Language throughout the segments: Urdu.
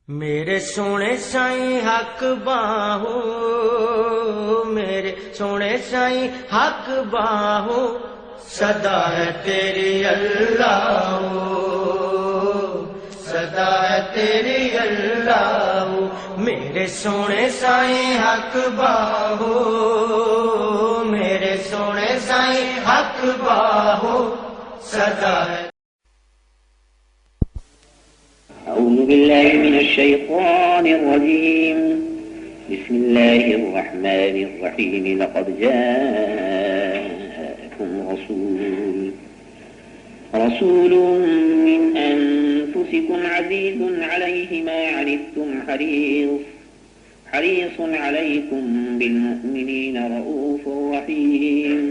میرے سونے سائیں حق باہو، میرے سونے سائیں حق باہو، صدا ہے تیری اللہ، صدا ہے تیری اللہ، میرے سونے سائیں حق باہو، میرے سونے سائیں حق باہو، صدا ہے. أعوذ بالله من الشيطان الرجيم. بسم الله الرحمن الرحيم. لقد جاءكم رسول من أنفسكم عزيز عليه ما عنتم حريص عليكم بالمؤمنين رؤوف رحيم.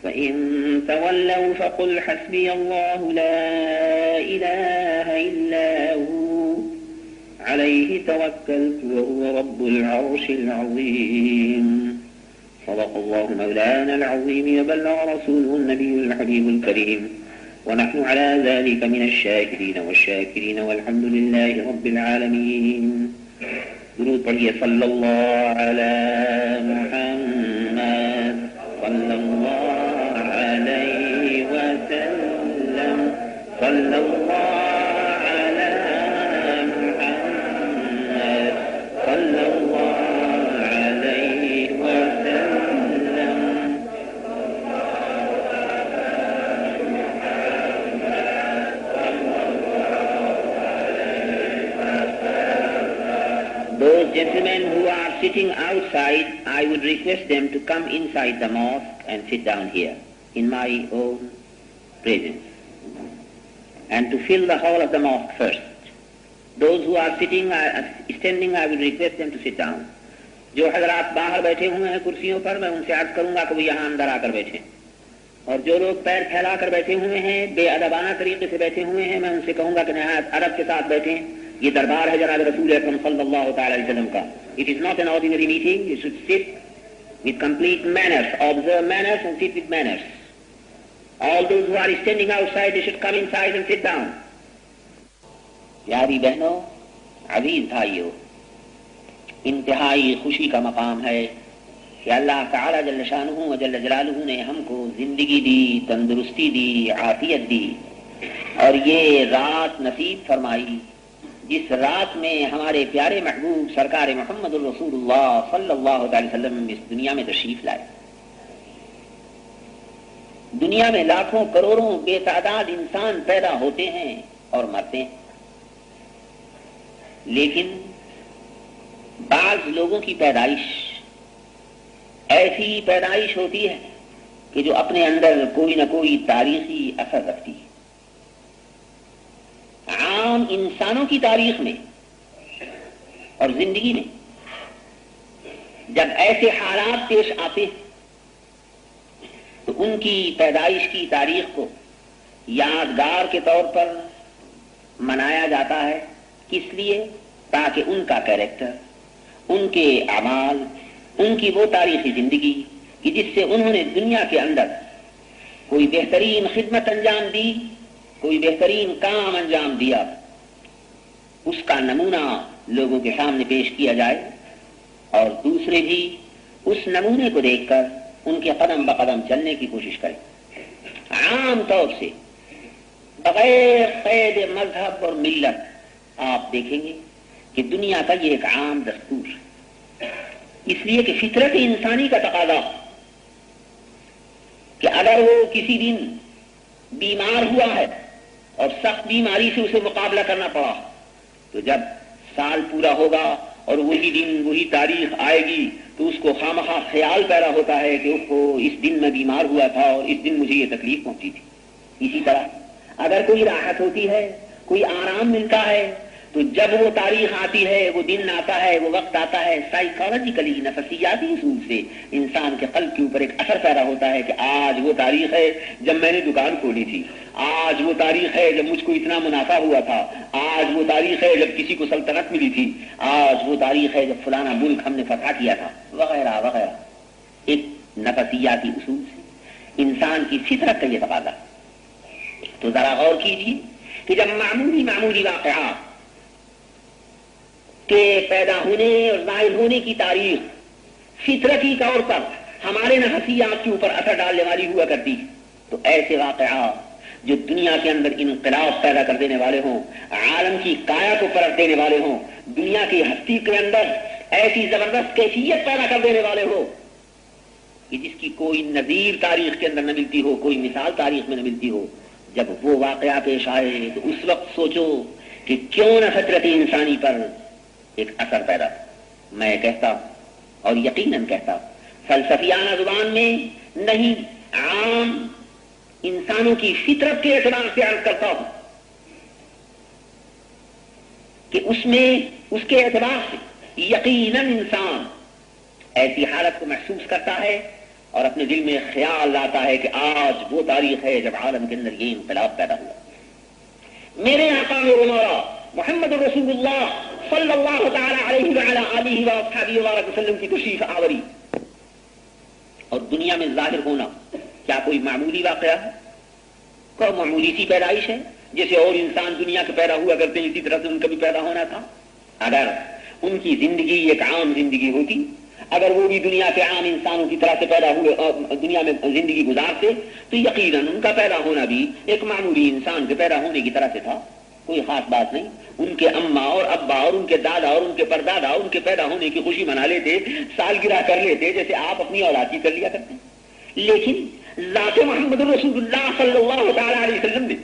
فإن تولوا فقل حسبي الله لا إله إلا هو عليه توكلت وهو رب العرش العظيم. صدق الله مولانا العظيم وبلغ رسوله النبي الحبيب الكريم، ونحن على ذلك من الشاكرين والشاكرين والحمد لله رب العالمين. درود پڑھیے صلی اللہ علی محمد صلی اللہ علیہ وسلم صلی اللہ علی محمد صلی اللہ علیہ وسلم. Those gentlemen who are sitting outside, I would request them to come inside the mosque and sit down here in my own presence, and to fill the hall of the mosque first. Those who are standing, I would request them to sit down. جو حضرات باہر بیٹھے ہوئے ہیں کرسیوں پر، میں ان سے عرض کروں گا کہ وہ یہاں اندر آ کر بیٹھیں، اور جو لوگ پیر پھیلا کر بیٹھے ہوئے ہیں، بے ادبانہ طریقے سے بیٹھے ہوئے ہیں، میں ان سے کہوں گا کہ نہایت ادب کے ساتھ بیٹھیں. یہ دربار ہے جناب رسول اکرم صلی اللہ تعالی علیہ وسلم کا. It is not an ordinary meeting. You should sit with complete manners, observe manners and sit with manners. All those who are standing outside, they should come inside and sit down. پیاری بہنوں، عزیز بھائیوں، انتہائی خوشی کا مقام ہے کہ اللہ تعالی جل شانہ و جل جلالہ نے ہم کو زندگی دی، تندرستی دی، عافیت دی، اور یہ رات نصیب فرمائی جس رات میں ہمارے پیارے محبوب سرکار محمد الرسول اللہ صلی اللہ علیہ وسلم اس دنیا میں تشریف لائے. دنیا میں لاکھوں کروڑوں بے تعداد انسان پیدا ہوتے ہیں اور مرتے ہیں، لیکن بعض لوگوں کی پیدائش ایسی پیدائش ہوتی ہے کہ جو اپنے اندر کوئی نہ کوئی تاریخی اثر رکھتی ہے. عام انسانوں کی تاریخ میں اور زندگی میں جب ایسے حالات پیش آتے ہیں تو ان کی پیدائش کی تاریخ کو یادگار کے طور پر منایا جاتا ہے. کس لیے؟ تاکہ ان کا کیریکٹر، ان کے اعمال، ان کی وہ تاریخی زندگی کہ جس سے انہوں نے دنیا کے اندر کوئی بہترین خدمت انجام دی، کوئی بہترین کام انجام دیا، اس کا نمونہ لوگوں کے سامنے پیش کیا جائے، اور دوسرے بھی اس نمونے کو دیکھ کر ان کے قدم بقدم چلنے کی کوشش کریں. عام طور سے بغیر قید مذہب اور ملت آپ دیکھیں گے کہ دنیا کا یہ ایک عام دستور، اس لیے کہ فطرت انسانی کا تقاضا کہ اگر وہ کسی دن بیمار ہوا ہے اور سخت بیماری سے اسے مقابلہ کرنا پڑا، تو جب سال پورا ہوگا اور وہی دن وہی تاریخ آئے گی تو اس کو خامخواہ خیال پیدا ہوتا ہے کہ اس دن میں بیمار ہوا تھا اور اس دن مجھے یہ تکلیف پہنچی تھی. اسی طرح اگر کوئی راحت ہوتی ہے، کوئی آرام ملتا ہے، تو جب وہ تاریخ آتی ہے، وہ دن آتا ہے، وہ وقت آتا ہے، سائیکالوجیکلی نفسیاتی اصول سے انسان کے قلب کے اوپر ایک اثر پیدا ہوتا ہے کہ آج وہ تاریخ ہے جب میں نے دکان کھولی تھی، آج وہ تاریخ ہے جب مجھ کو اتنا منافع ہوا تھا، آج وہ تاریخ ہے جب کسی کو سلطنت ملی تھی، آج وہ تاریخ ہے جب فلانا ملک ہم نے فتح کیا تھا، وغیرہ وغیرہ. ایک نفسیاتی اصول سے انسان کی فطرت کا یہ تقاضا. تو ذرا غور کیجیے کہ جب معمولی واقعات کے پیدا ہونے اور ظاہر ہونے کی تاریخ فطرتی طور پر ہمارے نحسیات کے اوپر اثر ڈالنے والی ہوا کرتی، تو ایسے واقعات جو دنیا کے اندر انقلاب پیدا کر دینے والے ہوں، عالم کی کایا کو پلٹ دینے والے ہوں، دنیا کی ہستی کے اندر ایسی زبردست کیفیت پیدا کر دینے والے ہو کہ جس کی کوئی نظیر تاریخ کے اندر نہ ملتی ہو، کوئی مثال تاریخ میں نہ ملتی ہو، جب وہ واقعہ پیش آئے تو اس وقت سوچو کہ کیوں نہ فطرت انسانی پر ایک اثر پیدا۔ میں کہتا اور یقیناً کہتا، فلسفیانہ زبان میں نہیں، عام انسانوں کی فطرت کے اعتبار سے عرض کرتا ہوں کہ اس میں اس کے اعتبار سے یقیناً انسان ایسی حالت کو محسوس کرتا ہے اور اپنے دل میں خیال لاتا ہے کہ آج وہ تاریخ ہے جب عالم کے اندر یہ انقلاب پیدا ہوا۔ میرے آقا میرے مولا محمد رسول اللہ صلی اللہ تعالی علیہ وعلی آلہ واصحابہ وبارک وسلم کی تشریف آوری اور دنیا میں ظاہر ہونا کیا کوئی معمولی واقعہ ہے؟ کوئی معمولی سی پیدائش ہے؟ جیسے اور انسان دنیا کے پیدا ہوا کرتے ہیں اسی طرح سے ان کا بھی پیدا ہونا تھا۔ اگر ان کی زندگی ایک عام زندگی ہوتی، اگر وہ بھی دنیا کے عام انسانوں کی طرح سے پیدا ہوئے دنیا میں زندگی گزارتے، تو یقیناً ان کا پیدا ہونا بھی ایک معمولی انسان کے پیدا ہونے کی طرح سے تھا، کوئی خاص بات نہیں۔ ان کے اماں اور ابا اور ان کے دادا اور ان کے پردادا ان کے پیدا ہونے کی خوشی منا لیتے، سالگرہ کر لیتے، جیسے آپ اپنی اولاد کی کر لیا کرتے ہیں۔ لیکن ذات محمد رسول اللہ صلی اللہ تعالی علیہ وسلم نے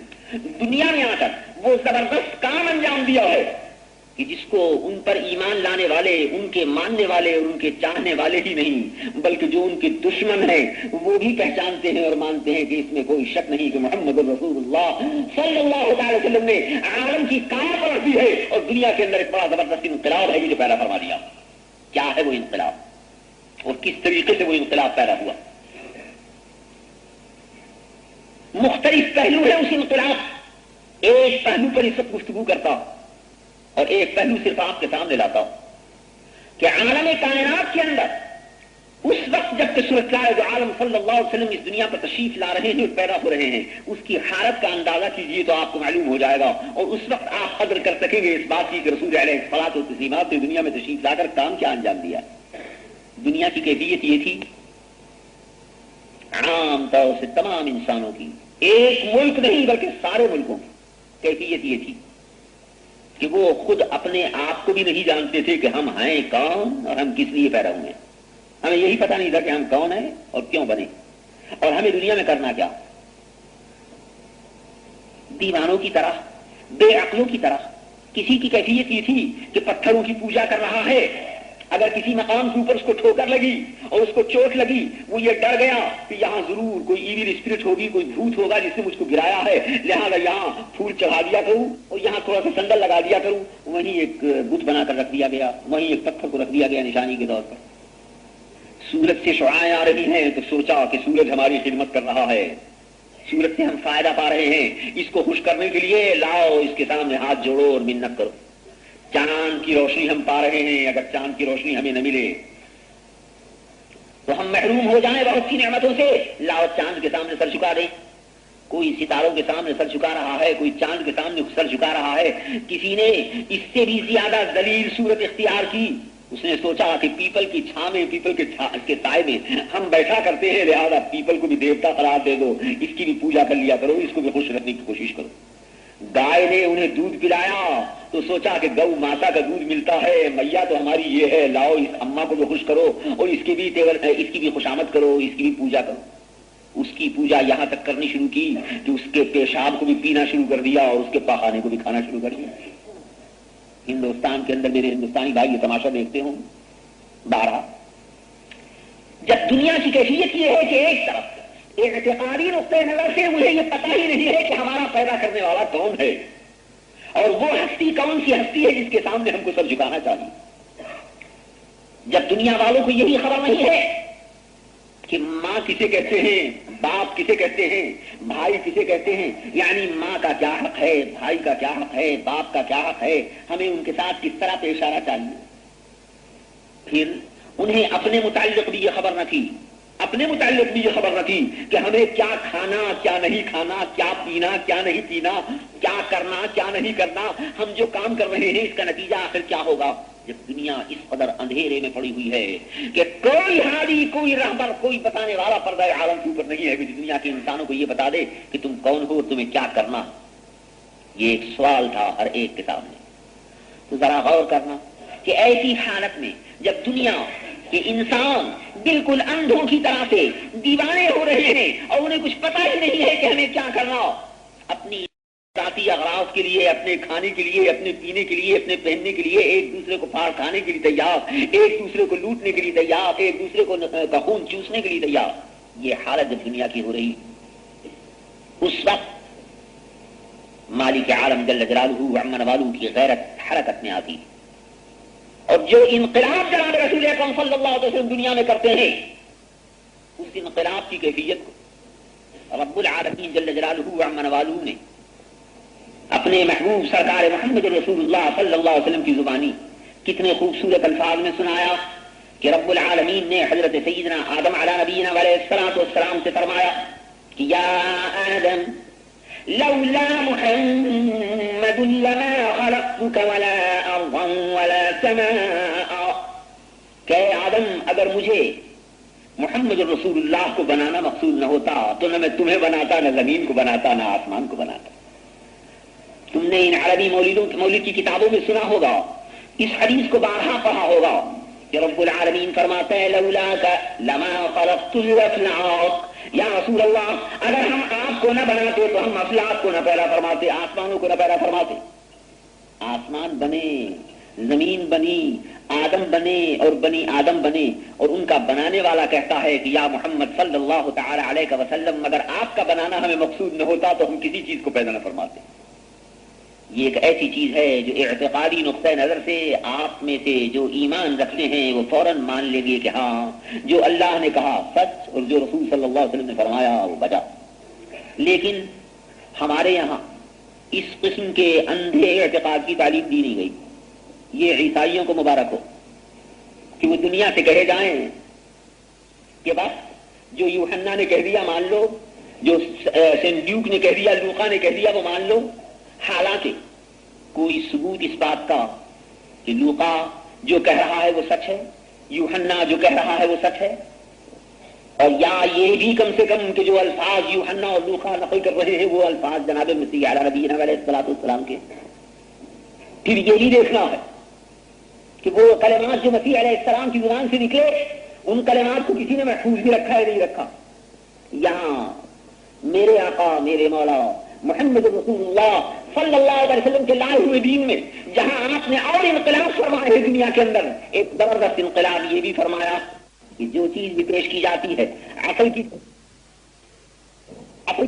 دنیا میں آ کر وہ زبردست کام انجام دیا ہے کہ جس کو ان پر ایمان لانے والے، ان کے ماننے والے اور ان کے چاہنے والے ہی نہیں بلکہ جو ان کے دشمن ہیں وہ بھی پہچانتے ہیں اور مانتے ہیں کہ اس میں کوئی شک نہیں کہ محمد رسول اللہ صلی اللہ تعالی وسلم نے عالم کی کام پر دی ہے اور دنیا کے اندر ایک بڑا زبردست انقلاب ہے جو پیدا فرما دیا۔ کیا ہے وہ انقلاب اور کس طریقے سے وہ انقلاب پیدا ہوا؟ مختلف پہلو ہے اس انقلاب، ایک پہلو پر اس وقت گفتگو کرتا ہوں اور ایک پہلو صرف آپ کے سامنے لاتا ہوں کہ عالم کائنات کے اندر اس وقت جب صورتحال جو عالم صلی اللہ علیہ وسلم اس دنیا پر تشریف لا رہے ہیں اور پیدا ہو رہے ہیں، اس کی حالت کا اندازہ کیجیے تو آپ کو معلوم ہو جائے گا اور اس وقت آپ قدر کر سکیں گے اس بات کی کہ رسول علیہ الصلوۃ والتسلیمات نے دنیا میں تشریف لا کر کام کیا انجام دیا۔ دنیا کی کیفیت یہ تھی عام طور سے تمام انسانوں کی، ایک ملک نہیں بلکہ سارے ملکوں کی کیفیت یہ تھی کہ وہ خود اپنے آپ کو بھی نہیں جانتے تھے کہ ہم ہیں کون اور ہم کس لیے پیدا ہوئے ہیں۔ ہمیں یہی پتہ نہیں تھا کہ ہم کون ہیں اور کیوں بنے اور ہمیں دنیا میں کرنا کیا۔ دیوانوں کی طرح، بے عقلوں کی طرح کسی کی کیفیت یہ تھی کہ پتھروں کی پوجا کر رہا ہے، اگر کسی مقام کے اوپر اس کو ٹھوکر لگی اور اس کو چوٹ لگی، وہ یہ ڈر گیا کہ یہاں ضرور کوئی ایویل اسپرٹ ہوگی، کوئی بھوت ہوگا جس نے مجھ کو گرایا ہے، لہذا یہاں پھول چڑھا دیا کروں اور یہاں تھوڑا سا سندل لگا دیا کروں۔ وہیں ایک بت بنا کر رکھ دیا گیا، وہیں ایک پتھر کو رکھ دیا گیا نشانی کے طور پر۔ سورج سے شعاعیں آ رہی ہیں تو سوچا کہ سورج ہماری خدمت کر رہا ہے، سورج سے ہم فائدہ پا رہے ہیں، اس کو خوش کرنے کے لیے لاؤ اس کے سامنے ہاتھ جوڑو اور منت کرو۔ چاند کی روشنی ہم پا رہے ہیں، اگر چاند کی روشنی ہمیں نہ ملے تو ہم محروم ہو جائیں بہت سی نعمتوں سے، لاؤ چاند کے سامنے سر جھکا دیں۔ کوئی ستاروں کے سامنے سر جھکا رہا ہے، کوئی چاند کے سامنے سر جھکا رہا ہے، کسی نے اس سے بھی زیادہ ذلیل صورت اختیار کی، اس نے سوچا کہ پیپل کی چھاں میں، پیپل کے سائے میں ہم بیٹھا کرتے ہیں، لہذا پیپل کو بھی دیوتا قرار دے دو، اس کی بھی پوجا کر لیا کرو، اس کو بھی خوش رکھنے کی کوشش کرو۔ گائے نے انہیں دودھ پلایا تو سوچا کہ گو ماتا کا دودھ ملتا ہے، میاں تو ہماری یہ ہے، لاؤ اس اماں کو بھی خوش کرو اور اس کی بھی خوشامد کرو، اس کی بھی پوجا کرو۔ اس کی پوجا یہاں تک کرنی شروع کی کہ اس کے پیشاب کو بھی پینا شروع کر دیا اور اس کے پاخانے کو بھی کھانا شروع کر دیا۔ ہندوستان کے اندر میرے ہندوستانی بھائی یہ تماشا دیکھتے ہوں، بارہ جب دنیا کی کیفیت یہ ہے کہ ایک طرف اعتقادی نقطۂ نظر سے مجھے یہ پتہ ہی نہیں ہے کہ ہمارا پیدا کرنے والا کون ہے اور وہ ہستی کون سی ہستی ہے جس کے سامنے ہم کو سر جھکانا چاہیے۔ جب دنیا والوں کو یہی خبر نہیں ہے کہ ماں کسے کہتے ہیں، باپ کسے کہتے ہیں، بھائی کسے کہتے ہیں، یعنی ماں کا کیا حق ہے، بھائی کا کیا حق ہے، باپ کا کیا حق ہے، ہمیں ان کے ساتھ کس طرح پیش آنا چاہیے۔ پھر انہیں اپنے متعلق بھی یہ خبر نہ تھی، اپنے متعلق بھی یہ خبر نہ تھی کہ ہمیں کیا کھانا کیا نہیں کھانا، کیا پینا کیا نہیں پینا، کیا کرنا کیا نہیں کرنا، ہم جو کام کر رہے ہیں اس کا نتیجہ آخر کیا ہوگا۔ جب دنیا اس قدر اندھیرے میں پڑی ہوئی ہے کہ کوئی ہادی، کوئی رہبر، کوئی بتانے والا پردہ عالم کے اوپر نہیں ہے کہ دنیا کے انسانوں کو یہ بتا دے کہ تم کون ہو اور تمہیں کیا کرنا. یہ ایک سوال تھا ہر ایک کے سامنے. تو ذرا غور کرنا کہ ایسی حالت میں جب دنیا کے انسان بالکل اندھوں کی طرح سے دیوانے ہو رہے ہیں اور انہیں کچھ پتہ ہی نہیں ہے کہ ہمیں کیا کرنا، اپنی ذاتی اغراض کے لیے، اپنے کھانے کے لیے، اپنے پینے کے لیے، اپنے پہننے کے لیے ایک دوسرے کو پھاڑ کھانے کے لیے تیار، ایک دوسرے کو لوٹنے کے لیے تیار، ایک دوسرے کو خون چوسنے کے لیے تیار. یہ حالت جب دنیا کی ہو رہی اس وقت مالک عالم جل جلالہ عم نوالہ کی غیرت حرکت میں آتی. اور جو انقلاب جناب رسول اکرم صلی اللہ علیہ وسلم دنیا میں کرتے ہیں، اس انقلاب کی کیفیت کو رب العالمین جل جلالہ عم نوالہ نے اپنے محبوب سرکار محمد رسول اللہ صلی اللہ علیہ وسلم کی زبانی کتنے خوبصورت الفاظ میں سنایا کہ رب العالمین نے حضرت سیدنا آدم علی نبینا علیہ الصلوۃ والسلام سے فرمایا کہ یا آدم لولا محمد لما خلقتك ولا ارضا ولا سماء. کہ آدم اگر مجھے محمد رسول اللہ کو بنانا مقصود نہ ہوتا تو نہ میں تمہیں بناتا، نہ زمین کو بناتا، نہ آسمان کو بناتا. تم نے ان عربی مولد کی کتابوں میں سنا ہوگا، اس حدیث کو بارہا پڑھا ہوگا کہ رب العالمین فرماتے ہیں لولاک لما خلقت الافلاق. یا رسول اللہ اگر ہم آپ کو نہ بناتے تو ہم افلاق کو نہ پیدا فرماتے، آسمانوں کو نہ پیدا فرماتے. آسمان بنے، زمین بنی، آدم بنے اور بنی آدم بنے، اور ان کا بنانے والا کہتا ہے کہ یا محمد صلی اللہ تعالی علیہ وسلم اگر آپ کا بنانا ہمیں مقصود نہ ہوتا تو ہم کسی چیز کو پیدا نہ فرماتے. یہ ایک ایسی چیز ہے جو اعتقادی نقطۂ نظر سے آپ میں سے جو ایمان رکھتے ہیں وہ فوراً مان لیں گے کہ ہاں جو اللہ نے کہا سچ اور جو رسول صلی اللہ علیہ وسلم نے فرمایا وہ بجا. لیکن ہمارے یہاں اس قسم کے اندھے اعتقاد کی تعلیم دی نہیں گئی. یہ عیسائیوں کو مبارک ہو کہ وہ دنیا سے کہے جائیں کہ بس جو یوحنا نے کہہ دیا مان لو، جو سینٹ ڈیوک نے کہہ دیا، لوقا نے کہہ دیا وہ مان لو. حالانکہ کوئی ثبوت اس بات کا کہ لوقا جو کہہ رہا ہے وہ سچ ہے، یوحنا جو کہہ رہا ہے وہ سچ ہے، اور یا یہ بھی کم سے کم کہ جو الفاظ یوحنا اور لوقا نقل کر رہے ہیں وہ الفاظ جناب مسیح علیہ نبینا علیہ الصلوۃ والسلام کے. پھر یہ بھی دیکھنا ہے کہ وہ کلمات جو مسیح علیہ السلام کی زبان سے نکلے ان کلمات کو کسی نے محفوظ بھی رکھا ہے نہیں رکھا. یہاں میرے آقا میرے مولا محمد رسول اللہ صلی اللہ علیہ وسلم کے لائے ہوئے دین میں جہاں آپ نے اور انقلاب فرمائے ہیں دنیا کے اندر، ایک زبردست انقلاب یہ بھی فرمایا کہ جو چیز بھی پیش کی جاتی ہے عقل کی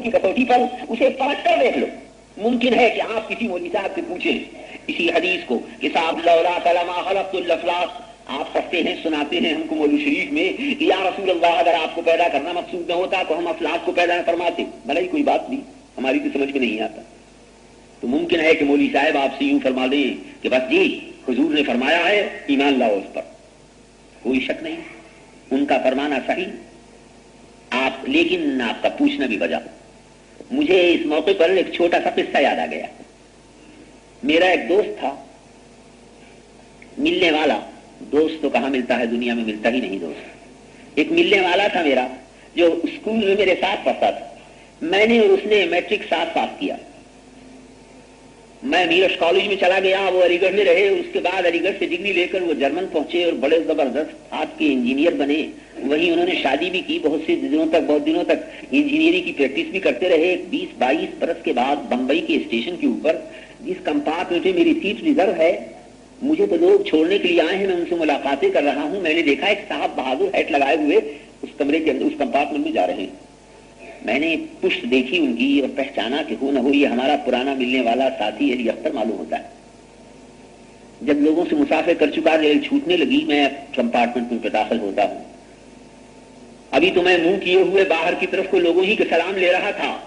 کسوٹی پر اسے پرکھ کر دیکھ لو. ممکن ہے کہ آپ کسی مولوی صاحب سے پوچھیں اسی حدیث کو کہ صاحب لولاک لما خلقت الافلاق، آپ پڑھتے ہیں سناتے ہیں ہم کو مولوی شریف میں کہ یا رسول اللہ اگر آپ کو پیدا کرنا مقصود نہ ہوتا تو ہم افلاق کو پیدا نہ فرماتے. بھلا ہی کوئی بات نہیں، ہماری تو سمجھ میں نہیں آتا. تو ممکن ہے کہ مولوی صاحب آپ سے یوں فرما دیں کہ بس جی حضور نے فرمایا ہے ایمان لاؤ اس پر، کوئی شک نہیں ان کا فرمانا صحیح. آپ لیکن آپ کا پوچھنا بھی بجا. مجھے اس موقع پر ایک چھوٹا سا قصہ یاد آ گیا. میرا ایک دوست تھا، ملنے والا دوست تو کہاں ملتا ہے دنیا میں، ملتا ہی نہیں دوست. ایک ملنے والا تھا میرا جو اسکول میں میرے ساتھ پڑھتا تھا. میں نے اور اس نے میٹرک ساتھ پاس کیا. میں میرٹھ کالج میں چلا گیا، وہ علی گڑھ میں رہے. اس کے بعد علی گڑھ سے ڈگری لے کر وہ جرمن پہنچے اور بڑے زبردست ہاتھ کے انجینئر بنے. وہیں انہوں نے شادی بھی کی، بہت دنوں تک انجینئرنگ کی پریکٹس بھی کرتے رہے. 20-22 برس کے بعد بمبئی کے اسٹیشن کے اوپر جس کمپارٹمنٹ میں میری سیٹ ریزرو ہے، مجھے تو لوگ چھوڑنے کے لیے آئے ہیں، میں ان سے ملاقاتیں کر رہا ہوں. میں نے دیکھا ایک صاحب بہادر ہیٹ لگائے ہوئے اس کمرے کے اندر اس کمپارٹمنٹ میں جا رہے ہیں. میں نے پشت دیکھی ان کی اور پہچانا کہ ہو نہ ہو یہ ہمارا پرانا ملنے والا ساتھی علی اختر معلوم ہوتا ہے. جب لوگوں سے مسافر کر چکا ریل چھوٹنے لگی، میں کمپارٹمنٹ میں داخل ہوتا ہوں. ابھی تو میں منہ کیے ہوئے باہر کی طرف کو لوگوں ہی کا سلام لے رہا تھا.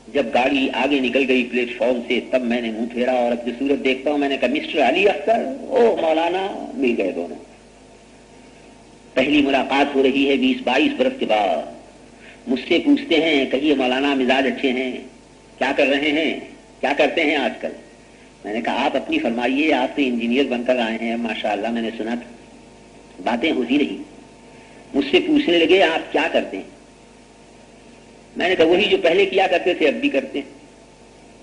جب گاڑی آگے نکل گئی پلیٹ فارم سے تب میں نے منہ پھیرا اور اپنی صورت دیکھتا ہوں. میں نے کہا مسٹر علی اختر، او مولانا. مل گئے دونوں. پہلی ملاقات ہو رہی ہے 20-22 برس کے بعد. مجھ سے پوچھتے ہیں کہیے مولانا مزاج اچھے ہیں، کیا کر رہے ہیں، کیا کرتے ہیں آج کل. میں نے کہا آپ اپنی فرمائیے، آپ تو انجینئر بن کر آئے ہیں ماشاءاللہ، میں نے سنا تھا، باتیں ہوتی رہی. مجھ سے پوچھنے لگے آپ کیا کرتے ہیں؟ میں نے کہا وہی جو پہلے کیا کرتے تھے اب بھی کرتے ہیں.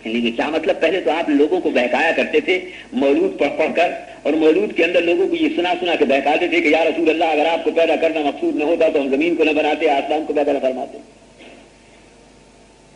کہنے لگے کیا مطلب؟ پہلے تو آپ لوگوں کو بہکایا کرتے تھے مولود پڑھ پڑھ کر، اور مولود کے اندر لوگوں کو یہ سنا سنا کے بہکاتے تھے کہ یا رسول اللہ اگر آپ کو پیدا کرنا مقصود نہ ہوتا تو ہم زمین کو نہ بناتے، آسمان کو پیدا نہ فرماتے.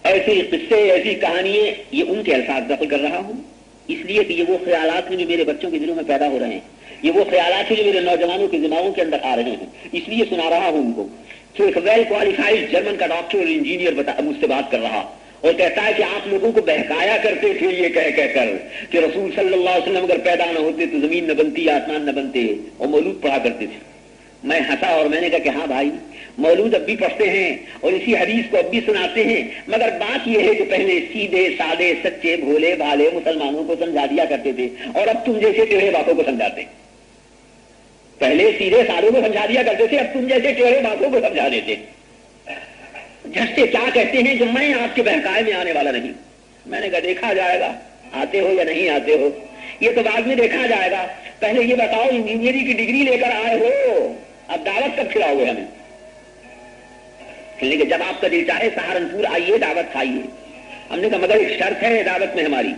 ایسی قصے، ایسی کہانیاں، یہ ان کے الفاظ نقل کر رہا ہوں اس لیے کہ یہ وہ خیالات ہیں جو میرے بچوں کے دلوں میں پیدا ہو رہے ہیں، یہ وہ خیالات ہیں جو میرے نوجوانوں کے دماغوں کے اندر آ رہے ہیں، اس لیے سنا رہا ہوں ان کو. تو ایک ویل کوالیفائڈ جرمن کا ڈاکٹر اور انجینئر مجھ سے بات کر رہا اور کہتا ہے کہ آپ لوگوں کو بہکایا کرتے تھے یہ کہہ کر کہ رسول صلی اللہ علیہ وسلم اگر پیدا نہ ہوتے تو زمین نہ بنتی، آسمان نہ بنتے، اور مولود پڑھا کرتے تھے. میں ہنسا اور میں نے کہا کہ ہاں بھائی، مولود اب بھی پڑھتے ہیں اور اسی حدیث کو اب بھی سناتے ہیں، مگر بات یہ ہے کہ پہلے سیدھے سادے سچے بھولے بھالے مسلمانوں کو سمجھا دیا کرتے تھے اور اب تم جیسے ٹیڑھے باتوں کو سمجھاتے. پہلے سیدھے سادوں کو سمجھا دیا کرتے تھے، اب تم جیسے ٹیڑھے باتوں کو سمجھا دیتے. جھٹ سے کیا کہتے ہیں جو میں آپ کے بہکائے میں آنے والا نہیں. میں نے کہا دیکھا جائے گا آتے ہو یا نہیں آتے ہو، یہ تو بعد میں دیکھا جائے گا. پہلے یہ بتاؤ انجینئرنگ کی ڈگری لے کر آئے ہو، اب دعوت کب کھلاؤ گے ہمیں؟ کہ جب آپ کا دل چاہے سہارنپور آئیے دعوت کھائیے. ہم نے کہا مگر ایک شرط ہے دعوت میں ہماری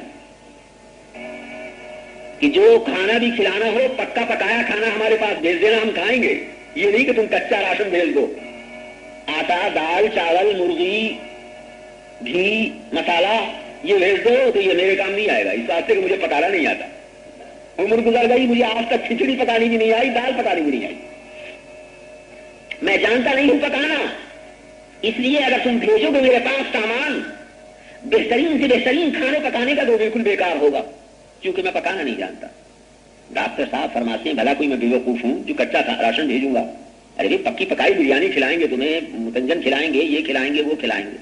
کہ جو کھانا بھی کھلانا ہو پکا پکایا کھانا ہمارے پاس بھیج دینا، ہم کھائیں گے. یہ نہیں کہ تم کچا راشن بھیج دو. آٹا، دال، چاول، مرغی، گھی، مسالہ یہ بھیج دو تو یہ میرے کام نہیں آئے گا، اس واسطے کہ مجھے پکانا نہیں آتا. عمر گزر گئی، مجھے آج تک کھچڑی پکانی بھی نہیں آئی، دال پکانی بھی نہیں آئی. میں جانتا نہیں ہوں پکانا، اس لیے اگر تم بھیجو گے میرے پاس سامان بہترین سے بہترین کھانے پکانے کا تو بالکل بیکار ہوگا کیونکہ میں پکانا نہیں جانتا. ڈاکٹر صاحب فرماتے ہیں بھلا کوئی میں بیوقوف ہوں جو کچا راشن بھیجوں گا؟ ارے بھائی پکی پکائی بریانی کھلائیں گے تمہیں، متنجن کھلائیں گے، یہ کھلائیں گے وہ کھلائیں گے.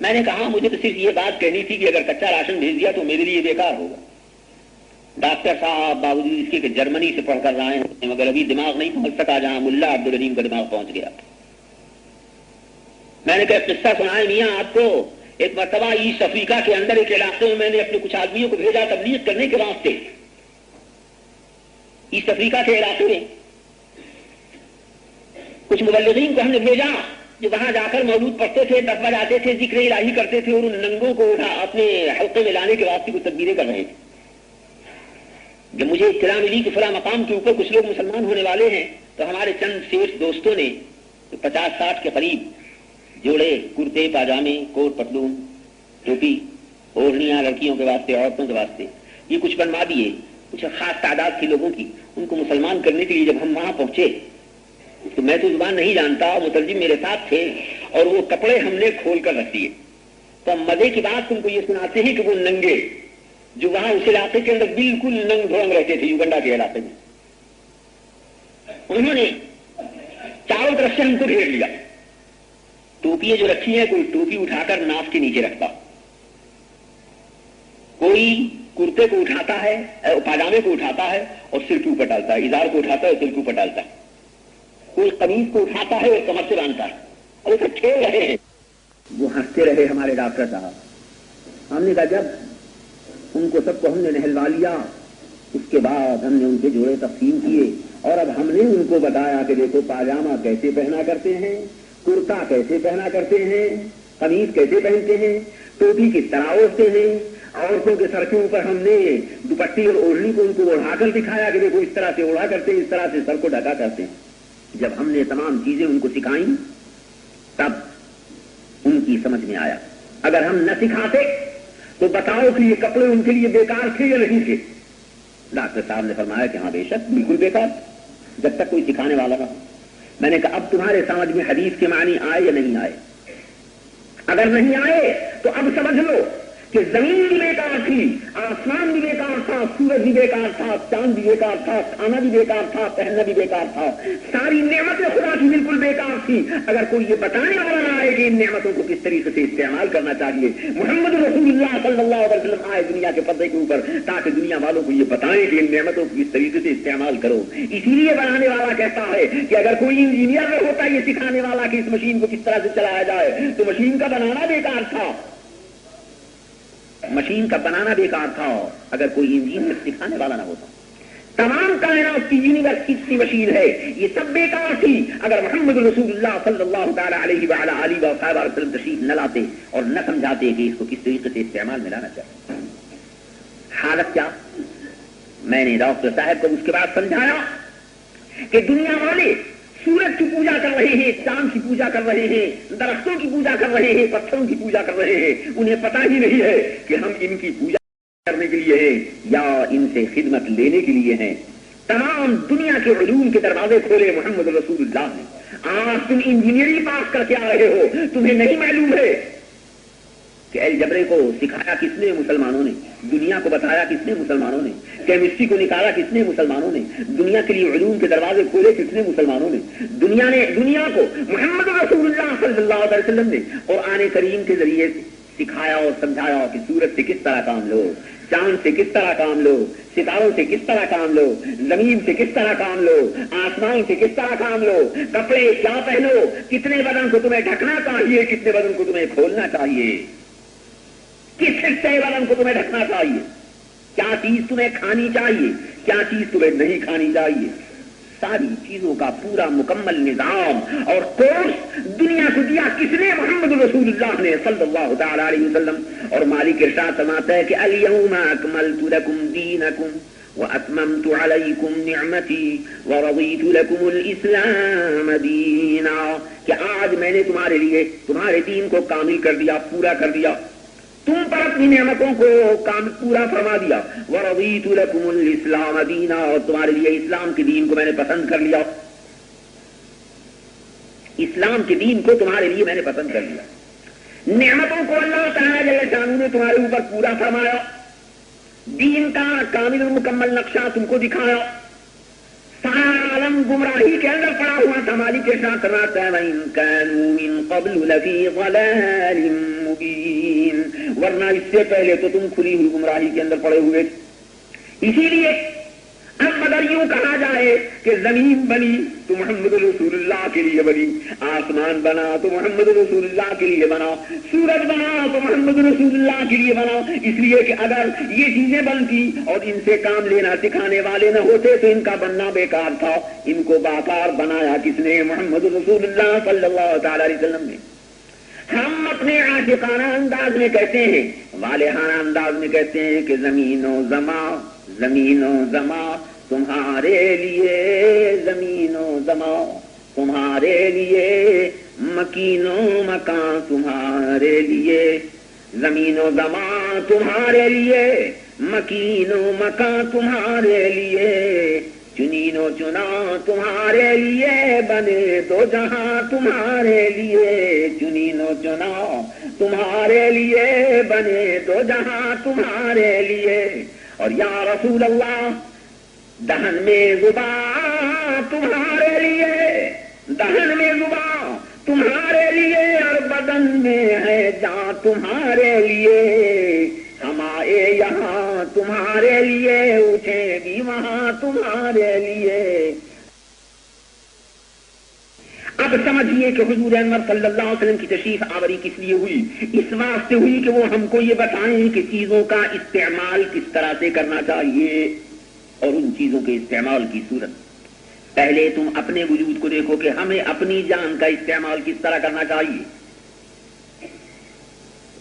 میں نے کہا مجھے تو صرف یہ بات کہنی تھی کہ اگر کچا راشن بھیج دیا تو میرے لیے بیکار ہوگا. ڈاکٹر صاحب باوجود اس کے کہ جرمنی سے پڑھ کر رہے ہیں مگر ابھی دماغ نہیں پہنچ سکا جہاں ملا عبدالرحیم کا دماغ پہنچ گیا. میں نے کہا قصہ سنائے میاں آپ کو. ایک مرتبہ ایسٹ افریقہ کے اندر ایک علاقے میں نے اپنے کچھ آدمیوں کو بھیجا تبلیغ کرنے کے واسطے. ایسٹ افریقہ کے علاقے میں کچھ مبلغین کو ہم نے بھیجا جو وہاں جا کر مولود پڑھتے تھے، تقویٰ جاتے تھے، ذکر الہی کرتے تھے اور ان ننگوں کو اپنے حلقے میں لانے کے واسطے کچھ تدبیریں کر رہے تھے. جب مجھے اطلاع ملی کہ فلاں مقام کے اوپر کچھ لوگ مسلمان ہونے والے ہیں تو ہمارے چند سیٹھ دوستوں نے 50-60 کے قریب جوڑے کرتے پاجامے کوٹ پتلون ٹوپی اوڑھنیاں لڑکیوں کے واسطے عورتوں کے واسطے یہ کچھ بنوا دیے کچھ خاص تعداد کے لوگوں کی. ان کو مسلمان کرنے کے لیے جب ہم وہاں پہنچے تو میں تو زبان نہیں جانتا، مترجم میرے ساتھ تھے اور وہ کپڑے ہم نے کھول کر رکھ دیے. تو مزے کی بات تم کو یہ سناتے ہیں کہ وہ ننگے جو وہاں اس علاقے کے اندر بالکل ننگ دھڑنگ رہتے تھے یوگنڈا کے علاقے میں، انہوں نے چاروں طرف سے ہم کو گھیر لیا. ٹوپیاں جو رکھی ہیں کوئی ٹوپی اٹھا کر ناف کے نیچے رکھتا، کوئی کرتے کو اٹھاتا ہے پاجامے کو اٹھاتا ہے اور سر کے اوپر ڈالتا ہے، ازار کو اٹھاتا ہے سر کے اوپر ڈالتا ہے، کوئی قمیض کو اٹھاتا ہے اور کمر سے باندھتا ہے اور اسے کھیل رہے ہیں. وہ ہنستے رہے ہمارے ڈاکٹر صاحب. ہم نے کہا جب ان کو سب کو ہم نے نہلوا لیا اس کے بعد ہم نے ان کے جوڑے تقسیم کیے اور اب ہم نے ان کو بتایا کہ دیکھو پاجامہ کیسے پہنا کرتے ہیں، کرتا کیسے پہنا کرتے ہیں، قمیض کیسے پہنتے ہیں، ٹوپی کس طرح اوڑھتے ہیں. عورتوں کے سر کے اوپر ہم نے دوپٹی اور اوڑھنی کو ان کو اوڑھا کر دکھایا کہ دیکھو اس طرح سے اوڑھا کرتے ہیں، اس طرح سے سر کو ڈھکا کرتے ہیں. جب ہم نے تمام چیزیں ان کو سکھائیں تب ان کی سمجھ میں آیا. اگر ہم نہ سکھاتے تو بتاؤ کہ یہ کپڑے ان کے لیے بیکار تھے یا نہیں تھے؟ ڈاکٹر صاحب نے فرمایا کہ ہاں بے شک بالکل بیکار جب تک کوئی سکھانے والا نہ ہو. میں نے کہا اب تمہارے سمجھ میں حدیث کے معنی آئے یا نہیں آئے؟ اگر نہیں آئے تو اب سمجھ لو کہ زمین بھی بیکار تھی، آسمان بھی بیکار تھا، سورج بھی بیکار تھا، چاند بھی بیکار تھا، کھانا بھی بیکار تھا، پہننا بھی بیکار تھا، ساری نعمتیں خدا کی بالکل بیکار تھی. اگر کوئی یہ بتانے والا نہ آئے کہ ان نعمتوں کو کس طریقے سے استعمال کرنا چاہیے. محمد رسول اللہ صلی اللہ علیہ وسلم آئے دنیا کے پردے کے اوپر تاکہ دنیا والوں کو یہ بتائیں کہ ان نعمتوں کو کس طریقے سے استعمال کرو. اسی لیے بنانے والا کہتا ہے کہ اگر کوئی انجینئر نہ ہوتا یہ سکھانے والا کہ اس مشین کو کس طرح سے چلایا جائے تو مشین کا بنانا بیکار تھا. مشین کا بنانا بیکار تھا اگر کوئی انجینئر سکھانے والا نہ ہوتا. تمام کائنات کی یونیورس کی مشین ہے، یہ سب بیکار تھی اگر محمد رسول اللہ صلی اللہ تعالی علیہ وعلی آلہ وصحبہ وسلم تشریف نہ لاتے اور نہ سمجھاتے کہ اس کو کس طریقے سے استعمال میں لانا چاہیے. حالت کیا؟ میں نے ڈاکٹر صاحب کو اس کے بعد سمجھایا کہ دنیا والے سورج کی پوجا کر رہے ہیں، چاند کی پوجا کر رہے ہیں، درختوں کی پوجا کر رہے ہیں، پتھروں کی پوجا کر رہے ہیں. انہیں پتہ ہی نہیں ہے کہ ہم ان کی پوجا کرنے کے لیے ہیں یا ان سے خدمت لینے کے لیے ہیں. تمام دنیا کے علوم کے دروازے کھولے محمد رسول اللہ نے. آج تم انجینئرنگ پاس کر کے آ رہے ہو، تمہیں نہیں معلوم ہے کہ الجبرے کو سکھایا کس نے؟ مسلمانوں نے. دنیا کو بتایا کس نے؟ مسلمانوں نے. کیمسٹری کو نکالا کس نے؟ مسلمانوں نے. دنیا کے لیے علوم کے دروازے کھولے کس نے؟ مسلمانوں نے. دنیا کو محمد رسول اللہ صلی اللہ علیہ وسلم نے قرآن کریم کے ذریعے سکھایا اور سمجھایا کہ سورج سے کس طرح کام لو، چاند سے کس طرح کام لو، ستاروں سے کس طرح کام لو، زمین سے کس طرح کام لو، آسمان سے کس طرح کام لو، کپڑے کیا پہنو، کتنے بدن کو تمہیں ڈھکنا چاہیے، کتنے بدن کو تمہیں کھولنا چاہیے، کس حصے بدن کو تمہیں ڈھکنا چاہیے، کیا چیز تمہیں کھانی چاہیے، کیا چیز تمہیں نہیں کھانی چاہیے. ساری چیزوں کا پورا مکمل نظام اور کورس دنیا کو دیا کس نے؟ محمد رسول اللہ نے صلی اللہ تعالی علیہ وسلم. اور مالک ارشاد فرماتا ہے کہ الیوم اکملت لکم دینکم واتممت علیکم نعمتی ورضیت لکم الاسلام دینا. کہ آج میں نے تمہارے لیے تمہارے دین کو کامل کر دیا، پورا کر دیا، تم پر اپنی نعمتوں کو پورا فرما دیا. وَرَضِيتُ لَكُمُ الْإِسْلَامَ دِينًا، اور تمہارے لیے اسلام کے دین کو میں نے پسند کر لیا. اسلام کے دین کو تمہارے لیے میں نے پسند کر لیا. نعمتوں کو اللہ تعالیٰ جل شانہ نے تمہارے اوپر پورا فرمایا، دین کا کامل اور مکمل نقشہ تم کو دکھایا. سارا عالم گمراہی کے اندر پڑا ہوا تھا. مالک کے ساتھ فرماتا ہے وَإِن كَانُوا مِن قَبْلُ لَفِي ضَلَالٍ مُبِينٍ، ورنہ اس سے پہلے تو تم کھلی ہوئی گمراہی کے اندر پڑے ہوئے تھے. اسی لیے اب مگر یوں کہا جائے کہ زمین بنی تو محمد رسول اللہ کے لیے بنی، آسمان بنا تو محمد رسول اللہ کے لیے بنا، سورج بنا تو محمد رسول اللہ کے لیے بنا. اس لیے کہ اگر یہ چیزیں بنتی اور ان سے کام لینا سکھانے والے نہ ہوتے تو ان کا بننا بیکار تھا. ان کو باکار بنایا کس نے؟ محمد رسول اللہ صلی اللہ تعالی علیہ وسلم نے. ہم اپنے عاشقانہ انداز میں کہتے ہیں، والہانہ انداز میں کہتے ہیں کہ زمین و زماں تمہارے لیے، زمین و زماں تمہارے لیے، مکین و مکان تمہارے لیے، زمین و زماں تمہارے لیے، مکین و مکان تمہارے لیے، چنین و چنا تمہارے لیے، بنے دو جہاں تمہارے لیے، چنین و چنا تمہارے لیے، بنے دو جہاں تمہارے لیے. اور یا رسول اللہ دہن میں زبان تمہارے لیے، دہن میں زبان تمہارے لیے، اور بدن میں ہے جان تمہارے لیے. ہم آئے یہاں تمہارے لیے، اٹھے بھی وہاں تمہارے لیے. اب سمجھیے کہ حضور انور صلی اللہ علیہ وسلم کی تشریف آوری کس لیے ہوئی؟ اس واسطے ہوئی کہ وہ ہم کو یہ بتائیں کہ چیزوں کا استعمال کس طرح سے کرنا چاہیے. اور ان چیزوں کے استعمال کی صورت پہلے تم اپنے وجود کو دیکھو کہ ہمیں اپنی جان کا استعمال کس طرح کرنا چاہیے.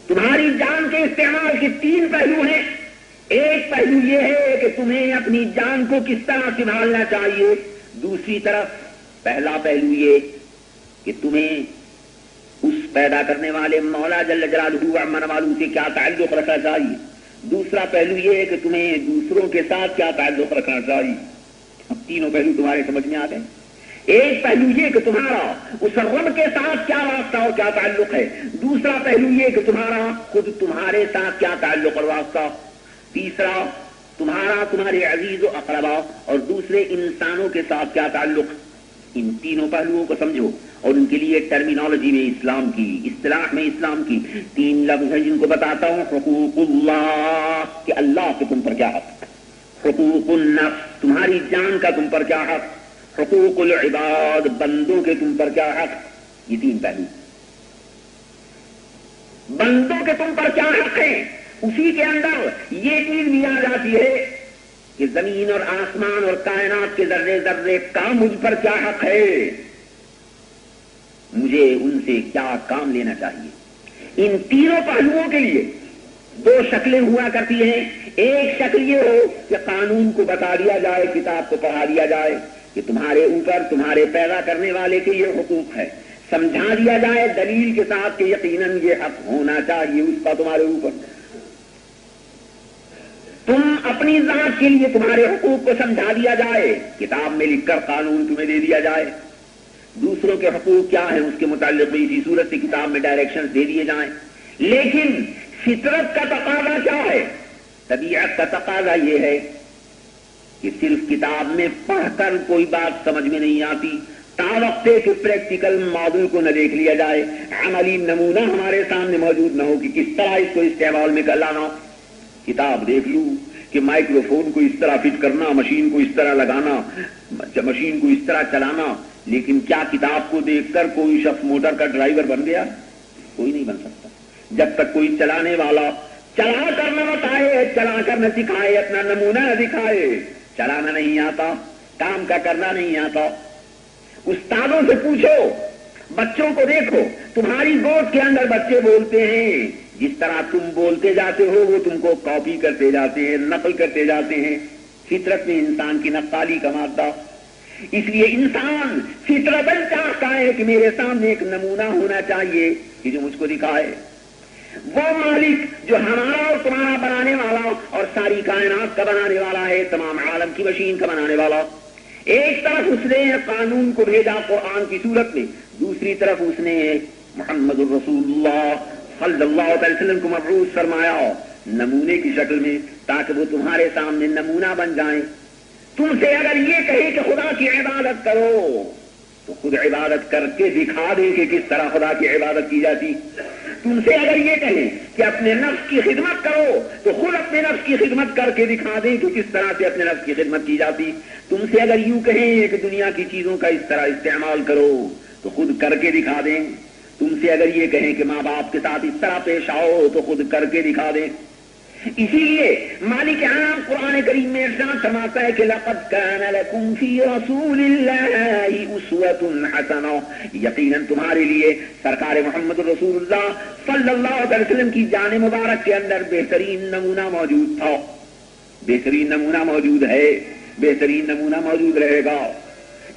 تمہاری جان کے استعمال کے 3 پہلو ہیں. ایک پہلو یہ ہے کہ تمہیں اپنی جان کو کس طرح سنبھالنا چاہیے. دوسری طرف پہلا پہلو یہ کہ تمہیں اس پیدا کرنے والے مولا جل جلالہ عمن والوں سے کیا تعلق رکھنا چاہیے. دوسرا پہلو یہ ہے کہ تمہیں دوسروں کے ساتھ کیا تعلق رکھنا چاہیے. اب تینوں پہلو تمہارے سمجھ میں آ گئے. ایک پہلو یہ کہ تمہارا اس رب کے ساتھ کیا واسطہ اور کیا تعلق ہے. دوسرا پہلو یہ کہ تمہارا خود تمہارے ساتھ کیا تعلق اور واسطہ. تیسرا تمہارے عزیز و اقربا اور دوسرے انسانوں کے ساتھ کیا تعلق. ان تینوں پہلوؤں کو سمجھو. اور ان کے لیے ٹرمینالوجی میں اسلام کی، اصطلاح میں اسلام کی 3 لفظ ہیں جن کو بتاتا ہوں. حقوق اللہ کہ اللہ کے تم پر کیا حق. حقوق النفس تمہاری جان کا تم پر کیا حق. حقوق العباد بندوں کے تم پر کیا حق. یہ 3 پہلو. بندوں کے تم پر کیا حق ہے. اسی کے اندر یہ چیز بھی آ جاتی ہے کہ زمین اور آسمان اور کائنات کے ذرے ذرے کا مجھ پر کیا حق ہے، مجھے ان سے کیا کام لینا چاہیے۔ ان تینوں پہلوؤں کے لیے دو شکلیں ہوا کرتی ہیں۔ ایک شکل یہ ہو کہ قانون کو بتا دیا جائے، کتاب کو پڑھا دیا جائے کہ تمہارے اوپر تمہارے پیدا کرنے والے کے یہ حقوق ہے، سمجھا دیا جائے دلیل کے ساتھ کہ یقیناً یہ حق ہونا چاہیے اس کا تمہارے اوپر۔ تم اپنی ذات کے لیے تمہارے حقوق کو سمجھا دیا جائے، کتاب میں لکھ کر قانون تمہیں دے دیا جائے۔ دوسروں کے حقوق کیا ہیں اس کے متعلق بھی اسی صورت سے کتاب میں ڈائریکشنز دے دیے جائیں۔ لیکن فطرت کا تقاضا کیا ہے، طبیعت کا تقاضا یہ ہے کہ صرف کتاب میں پڑھ کر کوئی بات سمجھ میں نہیں آتی، تا وقت کہ پریکٹیکل ماڈل کو نہ دیکھ لیا جائے، عملی نمونہ ہمارے سامنے موجود نہ ہو کہ کس طرح اس کو استعمال میں کر لانا۔ کتاب دیکھ لوں کہ مائکرو فون کو اس طرح فٹ کرنا، مشین کو اس طرح لگانا، مشین کو اس طرح چلانا، لیکن کیا کتاب کو دیکھ کر کوئی شخص موٹر کا ڈرائیور بن گیا؟ کوئی نہیں بن سکتا جب تک کوئی چلانے والا چلا کر نہ بتائے، چلا کر نہ سکھائے، اپنا نمونہ نہ دکھائے۔ چلانا نہیں آتا، کام کا کرنا نہیں آتا۔ استادوں سے پوچھو، بچوں کو دیکھو، تمہاری گود کے اندر بچے بولتے ہیں، جس طرح تم بولتے جاتے ہو وہ تم کو کاپی کرتے جاتے ہیں، نقل کرتے جاتے ہیں۔ فطرت میں انسان کی نقالی کا مادہ، اس لیے انسان فطرتاً چاہتا ہے کہ میرے سامنے ایک نمونہ ہونا چاہیے کہ جو مجھ کو دکھائے۔ وہ مالک جو ہمارا اور تمہارا بنانے والا اور ساری کائنات کا بنانے والا ہے، تمام عالم کی مشین کا بنانے والا، ایک طرف اس نے قانون کو بھیجا قرآن کی صورت میں، دوسری طرف اس نے محمد الرسول اللہ صلی اللہ علیہ وسلم کو مبعوث فرمایا نمونے کی شکل میں، تاکہ وہ تمہارے سامنے نمونہ بن جائیں۔ تم سے اگر یہ کہے کہ خدا کی عبادت کرو تو خود عبادت کر کے دکھا دیں کہ کس طرح خدا کی عبادت کی جاتی۔ تم سے اگر یہ کہیں کہ اپنے نفس کی خدمت کرو تو خود اپنے نفس کی خدمت کر کے دکھا دیں کہ کس طرح سے اپنے نفس کی خدمت کی جاتی۔ تم سے اگر یوں کہیں کہ دنیا کی چیزوں کا اس طرح استعمال کرو تو خود کر کے دکھا دیں۔ تم سے اگر یہ کہیں کہ ماں باپ کے ساتھ اس طرح پیش آؤ تو خود کر کے دکھا دیں۔ اسی لیے مالک عام قرآن کریم میں ارشاد فرماتا ہے کہ لقد كان لكم في رسول الله اسوة حسنة، یقیناً تمہارے لیے سرکار محمد رسول اللہ صلی اللہ علیہ وسلم کی جان مبارک کے اندر بہترین نمونہ موجود تھا، بہترین نمونہ موجود ہے، بہترین نمونہ موجود رہے گا۔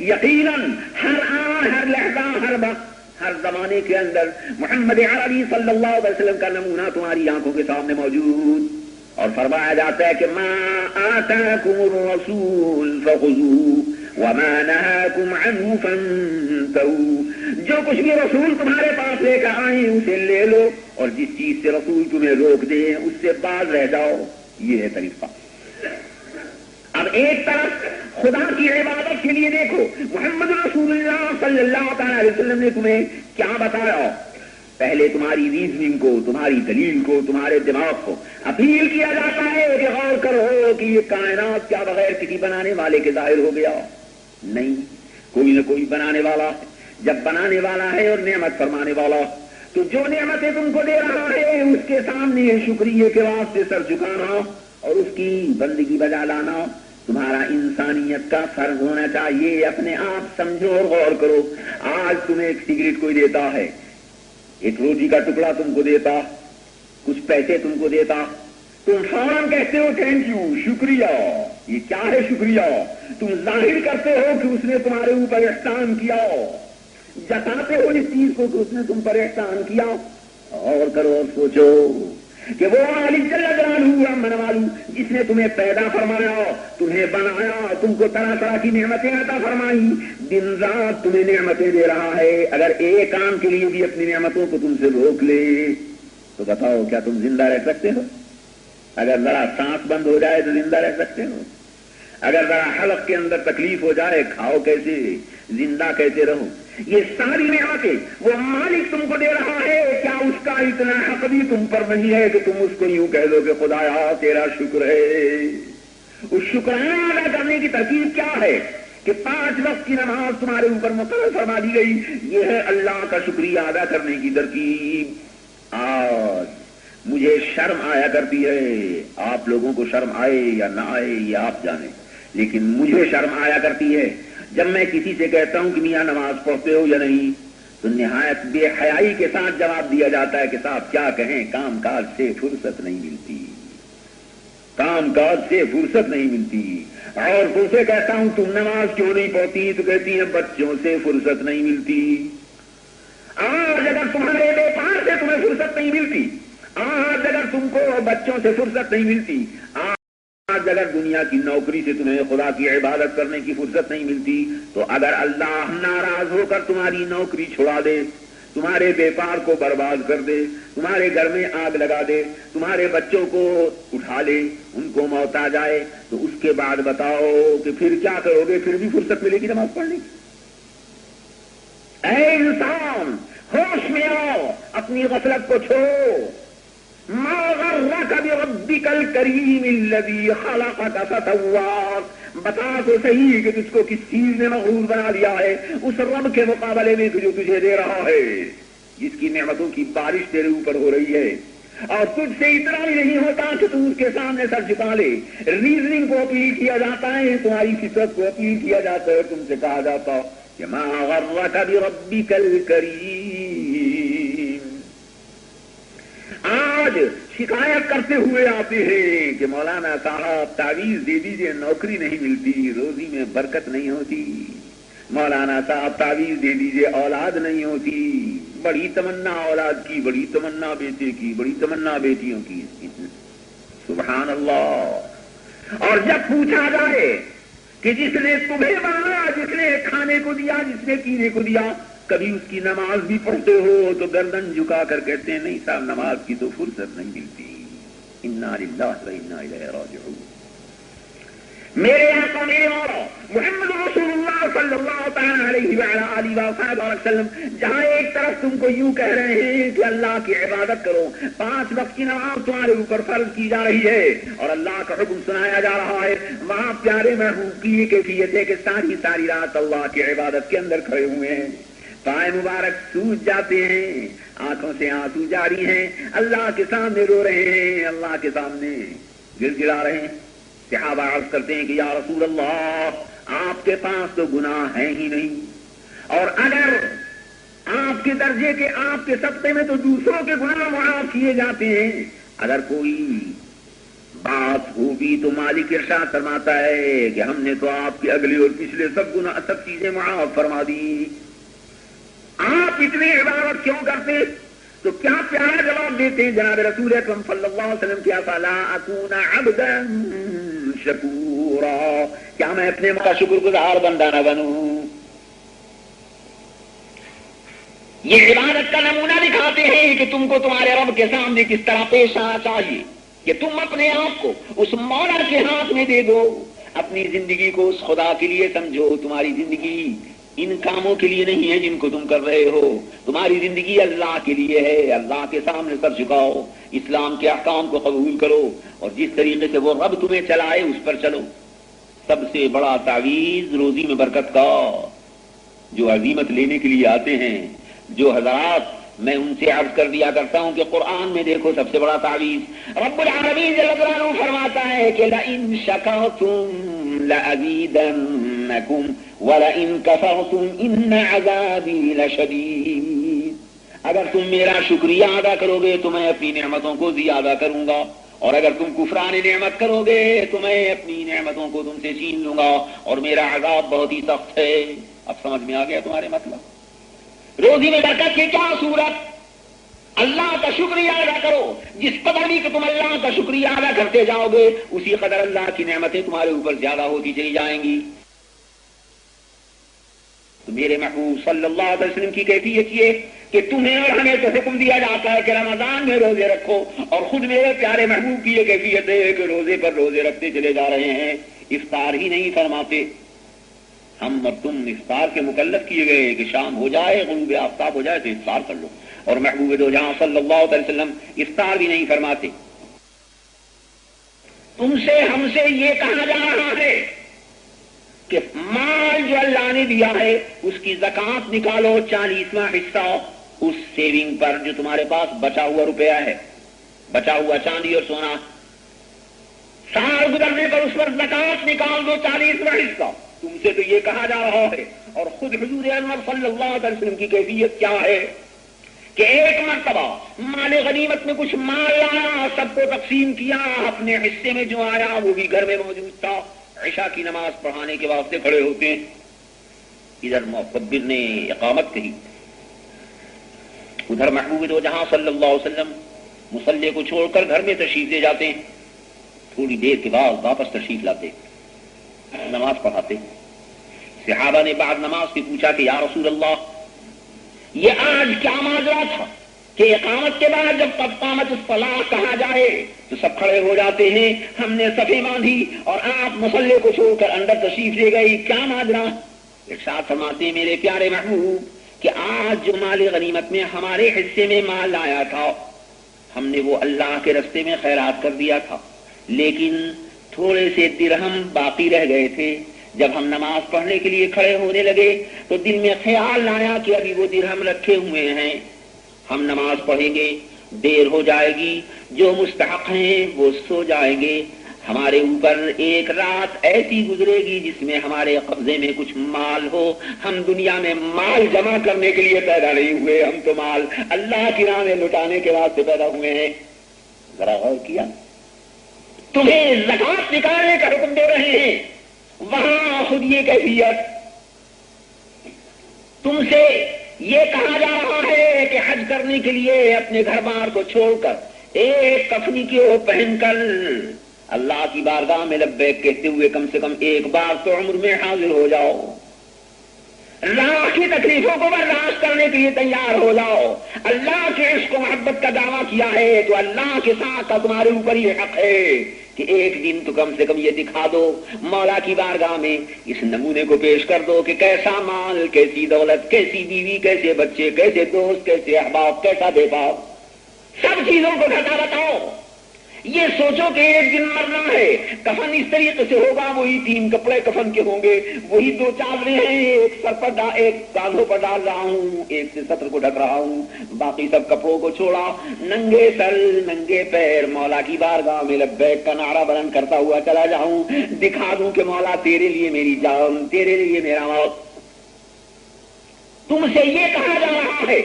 یقیناً ہر آن، ہر لحظہ، ہر وقت، ہر زمانے کے اندر محمد عربی صلی اللہ علیہ وسلم کا نمونہ تمہاری آنکھوں کے سامنے موجود، اور فرمایا جاتا ہے کہ ما آتاکم الرسول فخذوه وما نهاکم عنه فانتهوا، جو کچھ بھی رسول تمہارے پاس لے کر آئیں اسے لے لو، اور جس چیز سے رسول تمہیں روک دے اس سے باز رہ جاؤ۔ یہ ہے طریقہ۔ اب ایک طرف خدا کی عبادت کے لیے دیکھو، محمد رسول اللہ صلی اللہ تعالی علیہ وسلم نے تمہیں کیا بتایا؟ پہلے تمہاری ریزننگ کو، تمہاری دلیل کو، تمہارے دماغ کو اپیل کیا جاتا ہے کہ غور کرو کہ یہ کائنات کیا بغیر کسی بنانے والے کے ظاہر ہو گیا؟ نہیں، کوئی نہ کوئی بنانے والا ہے۔ جب بنانے والا ہے اور نعمت فرمانے والا، تو جو نعمتیں تم کو دے رہا ہے اس کے سامنے شکریہ کے واسطے سر جھکانا اور اس کی بندگی بجا لانا تمہارا انسانیت کا فرض ہونا چاہیے۔ اپنے آپ سمجھو اور غور کرو۔ آج تمہیں ایک سگریٹ کوئی دیتا ہے، ایک روٹی کا ٹکڑا تم کو دیتا، کچھ پیسے تم کو دیتا، تم فوراً کہتے ہو تھینک یو، شکریہ۔ یہ کیا ہے شکریہ؟ تم ظاہر کرتے ہو کہ اس نے تمہارے اوپر احسان کیا، جتاتے ہو اس چیز کو کہ اس نے تم پر احسان کیا۔ اور کرو اور سوچو کہ وہ مالک جل جلالہ امن والو جس نے تمہیں پیدا فرمایا، تمہیں بنایا، تم کو طرح طرح کی نعمتیں عطا فرمائی، دن رات تمہیں نعمتیں دے رہا ہے۔ اگر ایک کام کے لیے بھی اپنی نعمتوں کو تم سے روک لے تو بتاؤ کیا تم زندہ رہ سکتے ہو؟ اگر ذرا سانس بند ہو جائے تو زندہ رہ سکتے ہو؟ اگر ذرا حلق کے اندر تکلیف ہو جائے کھاؤ کیسے، زندہ کیسے رہو؟ یہ ساری نعمتیں وہ مالک تم کو دے رہا ہے، کیا اس کا اتنا حق بھی تم پر نہیں ہے کہ تم اس کو یوں کہہ دو کہ خدایا تیرا شکر ہے؟ اس شکرانہ ادا کرنے کی ترکیب کیا ہے کہ 5 وقت کی نماز تمہارے اوپر مقرر فرما دی گئی، یہ ہے اللہ کا شکریہ ادا کرنے کی ترکیب۔ آج مجھے شرم آیا کرتی ہے، آپ لوگوں کو شرم آئے یا نہ آئے یہ آپ جانیں، لیکن مجھے شرم آیا کرتی ہے جب میں کسی سے کہتا ہوں کہ میاں نماز پڑھتے ہو یا نہیں، تو نہایت بے حیائی کے ساتھ جواب دیا جاتا ہے کہ صاحب کیا کہیں، کام کاج سے فرصت نہیں ملتی، کام کاج سے فرصت نہیں ملتی۔ اور پھر سے کہتا ہوں تم نماز کیوں نہیں پڑھتی، تو کہتی ہیں بچوں سے فرصت نہیں ملتی۔ آج اگر تمہارے بیپار سے تمہیں فرصت نہیں ملتی، آج اگر تم کو بچوں سے فرصت نہیں ملتی، آج اگر دنیا کی نوکری سے تمہیں خدا کی عبادت کرنے کی فرصت نہیں ملتی، تو اگر اللہ ناراض ہو کر تمہاری نوکری چھڑا دے، تمہارے بیپار کو برباد کر دے، تمہارے گھر میں آگ لگا دے، تمہارے بچوں کو اٹھا لے، ان کو موت آ جائے، تو اس کے بعد بتاؤ کہ پھر کیا کرو گے؟ پھر بھی فرصت ملے گی نماز پڑھنے کی؟ اے انسان ہوش میں آؤ، اپنی غفلت کو چھوڑو۔ ما غرک بربک الکریم الذی خلقک فسواک، بتا تو صحیح کہ تجھ کو کس چیز نے مغرور بنا دیا ہے اس رب کے مقابلے میں جو تجھے دے رہا ہے، جس کی نعمتوں کی بارش تیرے اوپر ہو رہی ہے، اور تجھ سے اتنا بھی نہیں ہوتا کہ تو اس کے سامنے سر جھکا لے۔ ریزننگ کو اپیل کیا جاتا ہے، تمہاری فطرت کو اپیل کیا جاتا ہے، تم سے کہا جاتا کہ ما غرک بربک الکریم۔ آج شکایت کرتے ہوئے آتے ہیں کہ مولانا صاحب تعویذ دے دیجئے، نوکری نہیں ملتی، روزی میں برکت نہیں ہوتی، مولانا صاحب تعویذ دے دیجئے، اولاد نہیں ہوتی، بڑی تمنا اولاد کی، بڑی تمنا بیٹے کی، بڑی تمنا بیٹیوں کی۔ سبحان اللہ۔ اور جب پوچھا جائے کہ جس نے تمہیں بنایا، جس نے کھانے کو دیا، جس نے پینے کو دیا، کبھی اس کی نماز بھی پڑھتے ہو؟ تو گردن جھکا کر کہتے ہیں نہیں صاحب نماز کی تو فرصت نہیں ملتی۔ انا للہ و انا الیہ راجعون۔ میرے آقا میرے مولا محمد رسول اللہ صلی اللہ تعالی علیہ وعلی آلہ وصحبہ وسلم جہاں ایک طرف تم کو یوں کہہ رہے ہیں کہ اللہ کی عبادت کرو، 5 وقت کی نماز تمہارے اوپر فرض کی جا رہی ہے اور اللہ کا حکم سنایا جا رہا ہے، وہاں پیارے محبوب کی یہ کیفیت ہے کہ ساری رات اللہ کی عبادت کے اندر کھڑے ہوئے ہیں، پائے مبارک سوج جاتے ہیں، آنکھوں سے آنسو جاری ہیں، اللہ کے سامنے رو رہے ہیں، اللہ کے سامنے گر گڑا رہے ہیں۔ صحابہ عرض کرتے ہیں کہ یا رسول اللہ آپ کے پاس تو گناہ ہے ہی نہیں، اور اگر آپ کے درجے کے، آپ کے سطح میں تو دوسروں کے گناہ معاف کیے جاتے ہیں، اگر کوئی بات ہوگی تو مالک ارشاد فرماتا ہے کہ ہم نے تو آپ کے اگلے اور پچھلے سب گناہ، سب چیزیں معاف فرما دی، آپ اتنی عبادت کیوں کرتے؟ تو کیا پیارا جواب دیتے ہیں جناب رسول اکرم صلی اللہ علیہ وسلم، کیا فلا اکون عبدا شکورا، کیا میں اپنے کا شکر گزار بندہ نہ بنوں؟ یہ عبادت کا نمونہ دکھاتے ہیں کہ تم کو تمہارے رب کے سامنے کس طرح پیش آنا چاہیے، کہ تم اپنے آپ کو اس مولا کے ہاتھ میں دے دو، اپنی زندگی کو اس خدا کے لیے سمجھو، تمہاری زندگی ان کاموں کے لیے نہیں ہے جن کو تم کر رہے ہو، تمہاری زندگی اللہ کے لیے ہے، اللہ کے سامنے سر جھکاؤ، اسلام کے احکام کو قبول کرو، اور جس طریقے سے وہ رب تمہیں چلائے اس پر چلو۔ سب سے بڑا تعویذ روزی میں برکت کا، جو عزیمت لینے کے لیے آتے ہیں، جو حضرات میں ان سے عرض کر دیا کرتا ہوں کہ قرآن میں دیکھو سب سے بڑا تعویذ رب العالمین جل جلالہ فرماتا ہے کہ لئن شکرتم لأزیدنکم وَلَئِن كَفَرْتُمْ إِنَّ عَذَابِي لَشَدِيدٌ، اگر تم میرا شکریہ ادا کرو گے تو میں اپنی نعمتوں کو زیادہ کروں گا، اور اگر تم کفران نعمت کرو گے تو میں اپنی نعمتوں کو تم سے چھین لوں گا، اور میرا عذاب بہت ہی سخت ہے۔ اب سمجھ میں آ گیا تمہارے مطلب؟ روزی میں برکت کی کیا صورت؟ اللہ کا شکریہ ادا کرو، جس قدر بھی کہ تم اللہ کا شکریہ ادا کرتے جاؤ گے اسی قدر اللہ کی نعمتیں تمہارے اوپر زیادہ ہوتی چلی جائیں گی۔ تو میرے محبوب صلی اللہ علیہ وسلم کی کیفیت یہ کہ تمہیں اور ہمیں تو حکم دیا جاتا ہے کہ رمضان میں روزے رکھو، اور خود میرے پیارے محبوب کی یہ کیفیت ہے کہ روزے پر روزے رکھتے چلے جا رہے ہیں، افطار ہی نہیں فرماتے۔ ہم اور تم افطار کے مکلف کیے گئے کہ شام ہو جائے، غروب آفتاب ہو جائے تو افطار کر لو، اور محبوب دو جہاں صلی اللہ علیہ وسلم افطار بھی نہیں فرماتے۔ تم سے ہم سے یہ کہا جا رہا ہے کہ مال جو اللہ نے دیا ہے اس کی زکات نکالو 40واں حصہ اس سیونگ پر جو تمہارے پاس بچا ہوا روپیہ ہے، بچا ہوا چاندی اور سونا سال گزرنے پر اس پر زکات نکال دو 40واں حصہ. تم سے تو یہ کہا جا رہا ہے، اور خود حضور انور صلی اللہ علیہ وسلم کی کیفیت کیا ہے کہ ایک مرتبہ مال غنیمت میں کچھ مال لایا، سب کو تقسیم کیا، اپنے حصے میں جو آیا وہ بھی گھر میں موجود تھا. عشاء کی نماز پڑھانے کے واسطے کھڑے ہوتے ہیں، ادھر مکبر نے اقامت کہی، ادھر محبوب دو جہاں صلی اللہ علیہ وسلم مصلی کو چھوڑ کر گھر میں تشریف لے جاتے ہیں. تھوڑی دیر کے بعد واپس تشریف لاتے، نماز پڑھاتے. صحابہ نے بعد نماز کی پوچھا کہ یا رسول اللہ، یہ آج کیا ماجرا تھا کہ اقامت کے بعد جب قد قامت الصلاۃ کہا جائے تو سب کھڑے ہو جاتے ہیں، ہم نے صفیں باندھی اور آپ مصلی کو چھوڑ کر اندر تشریف لے گئی، کیا ماجرا؟ ارشاد فرماتے ہیں میرے پیارے محبوب کہ آج جو مال غنیمت میں ہمارے حصے میں مال آیا تھا، ہم نے وہ اللہ کے رستے میں خیرات کر دیا تھا، لیکن تھوڑے سے درہم باقی رہ گئے تھے. جب ہم نماز پڑھنے کے لیے کھڑے ہونے لگے تو دل میں خیال آیا کہ ابھی وہ درہم رکھے ہوئے ہیں، ہم نماز پڑھیں گے، دیر ہو جائے گی، جو مستحق ہیں وہ سو جائیں گے، ہمارے اوپر ایک رات ایسی گزرے گی جس میں ہمارے قبضے میں کچھ مال ہو. ہم دنیا میں مال جمع کرنے کے لیے پیدا نہیں ہوئے، ہم تو مال اللہ کی راہ میں لٹانے کے واسطے پیدا ہوئے ہیں. ذرا غور کیا، تمہیں زکات نکالنے کا حکم دے رہے ہیں، وہاں خود یہ کیفیت. تم سے یہ کہا جا رہا ہے کہ حج کرنے کے لیے اپنے گھر بار کو چھوڑ کر ایک کفنی کی وہ پہن کر اللہ کی بارگاہ میں لبیک کہتے ہوئے کم سے کم ایک بار تو عمر میں حاضر ہو جاؤ، اللہ کی تکلیفوں کو برداشت کرنے کے لیے تیار ہو جاؤ. اللہ کے عشق و محبت کا دعویٰ کیا ہے تو اللہ کے ساتھ کا تمہارے اوپر یہ حق ہے کہ ایک دن تو کم سے کم یہ دکھا دو، مولا کی بارگاہ میں اس نمونے کو پیش کر دو کہ کیسا مال، کیسی دولت، کیسی بیوی، کیسے بچے، کیسے دوست، کیسے احباب، کیسا بے باپ، سب چیزوں کو گھٹا بتاؤ. یہ سوچو کہ ایک دن مرنا ہے، کفن اس طریقے سے ہوگا، وہی 3 کپڑے کفن کے ہوں گے، وہی 2 چادریں ہیں، ایک سر پر ایک کاندھوں پر ڈال رہا ہوں، ایک سے سطر کو ڈھک رہا ہوں، باقی سب کپڑوں کو چھوڑا، ننگے سر ننگے پیر مولا کی بارگاہ میں لبیک کا نعرہ بلند کرتا ہوا چلا جاؤں، دکھا دوں کہ مولا تیرے لیے میری جان، تیرے لیے میرا موت. تم سے یہ کہا جا رہا ہے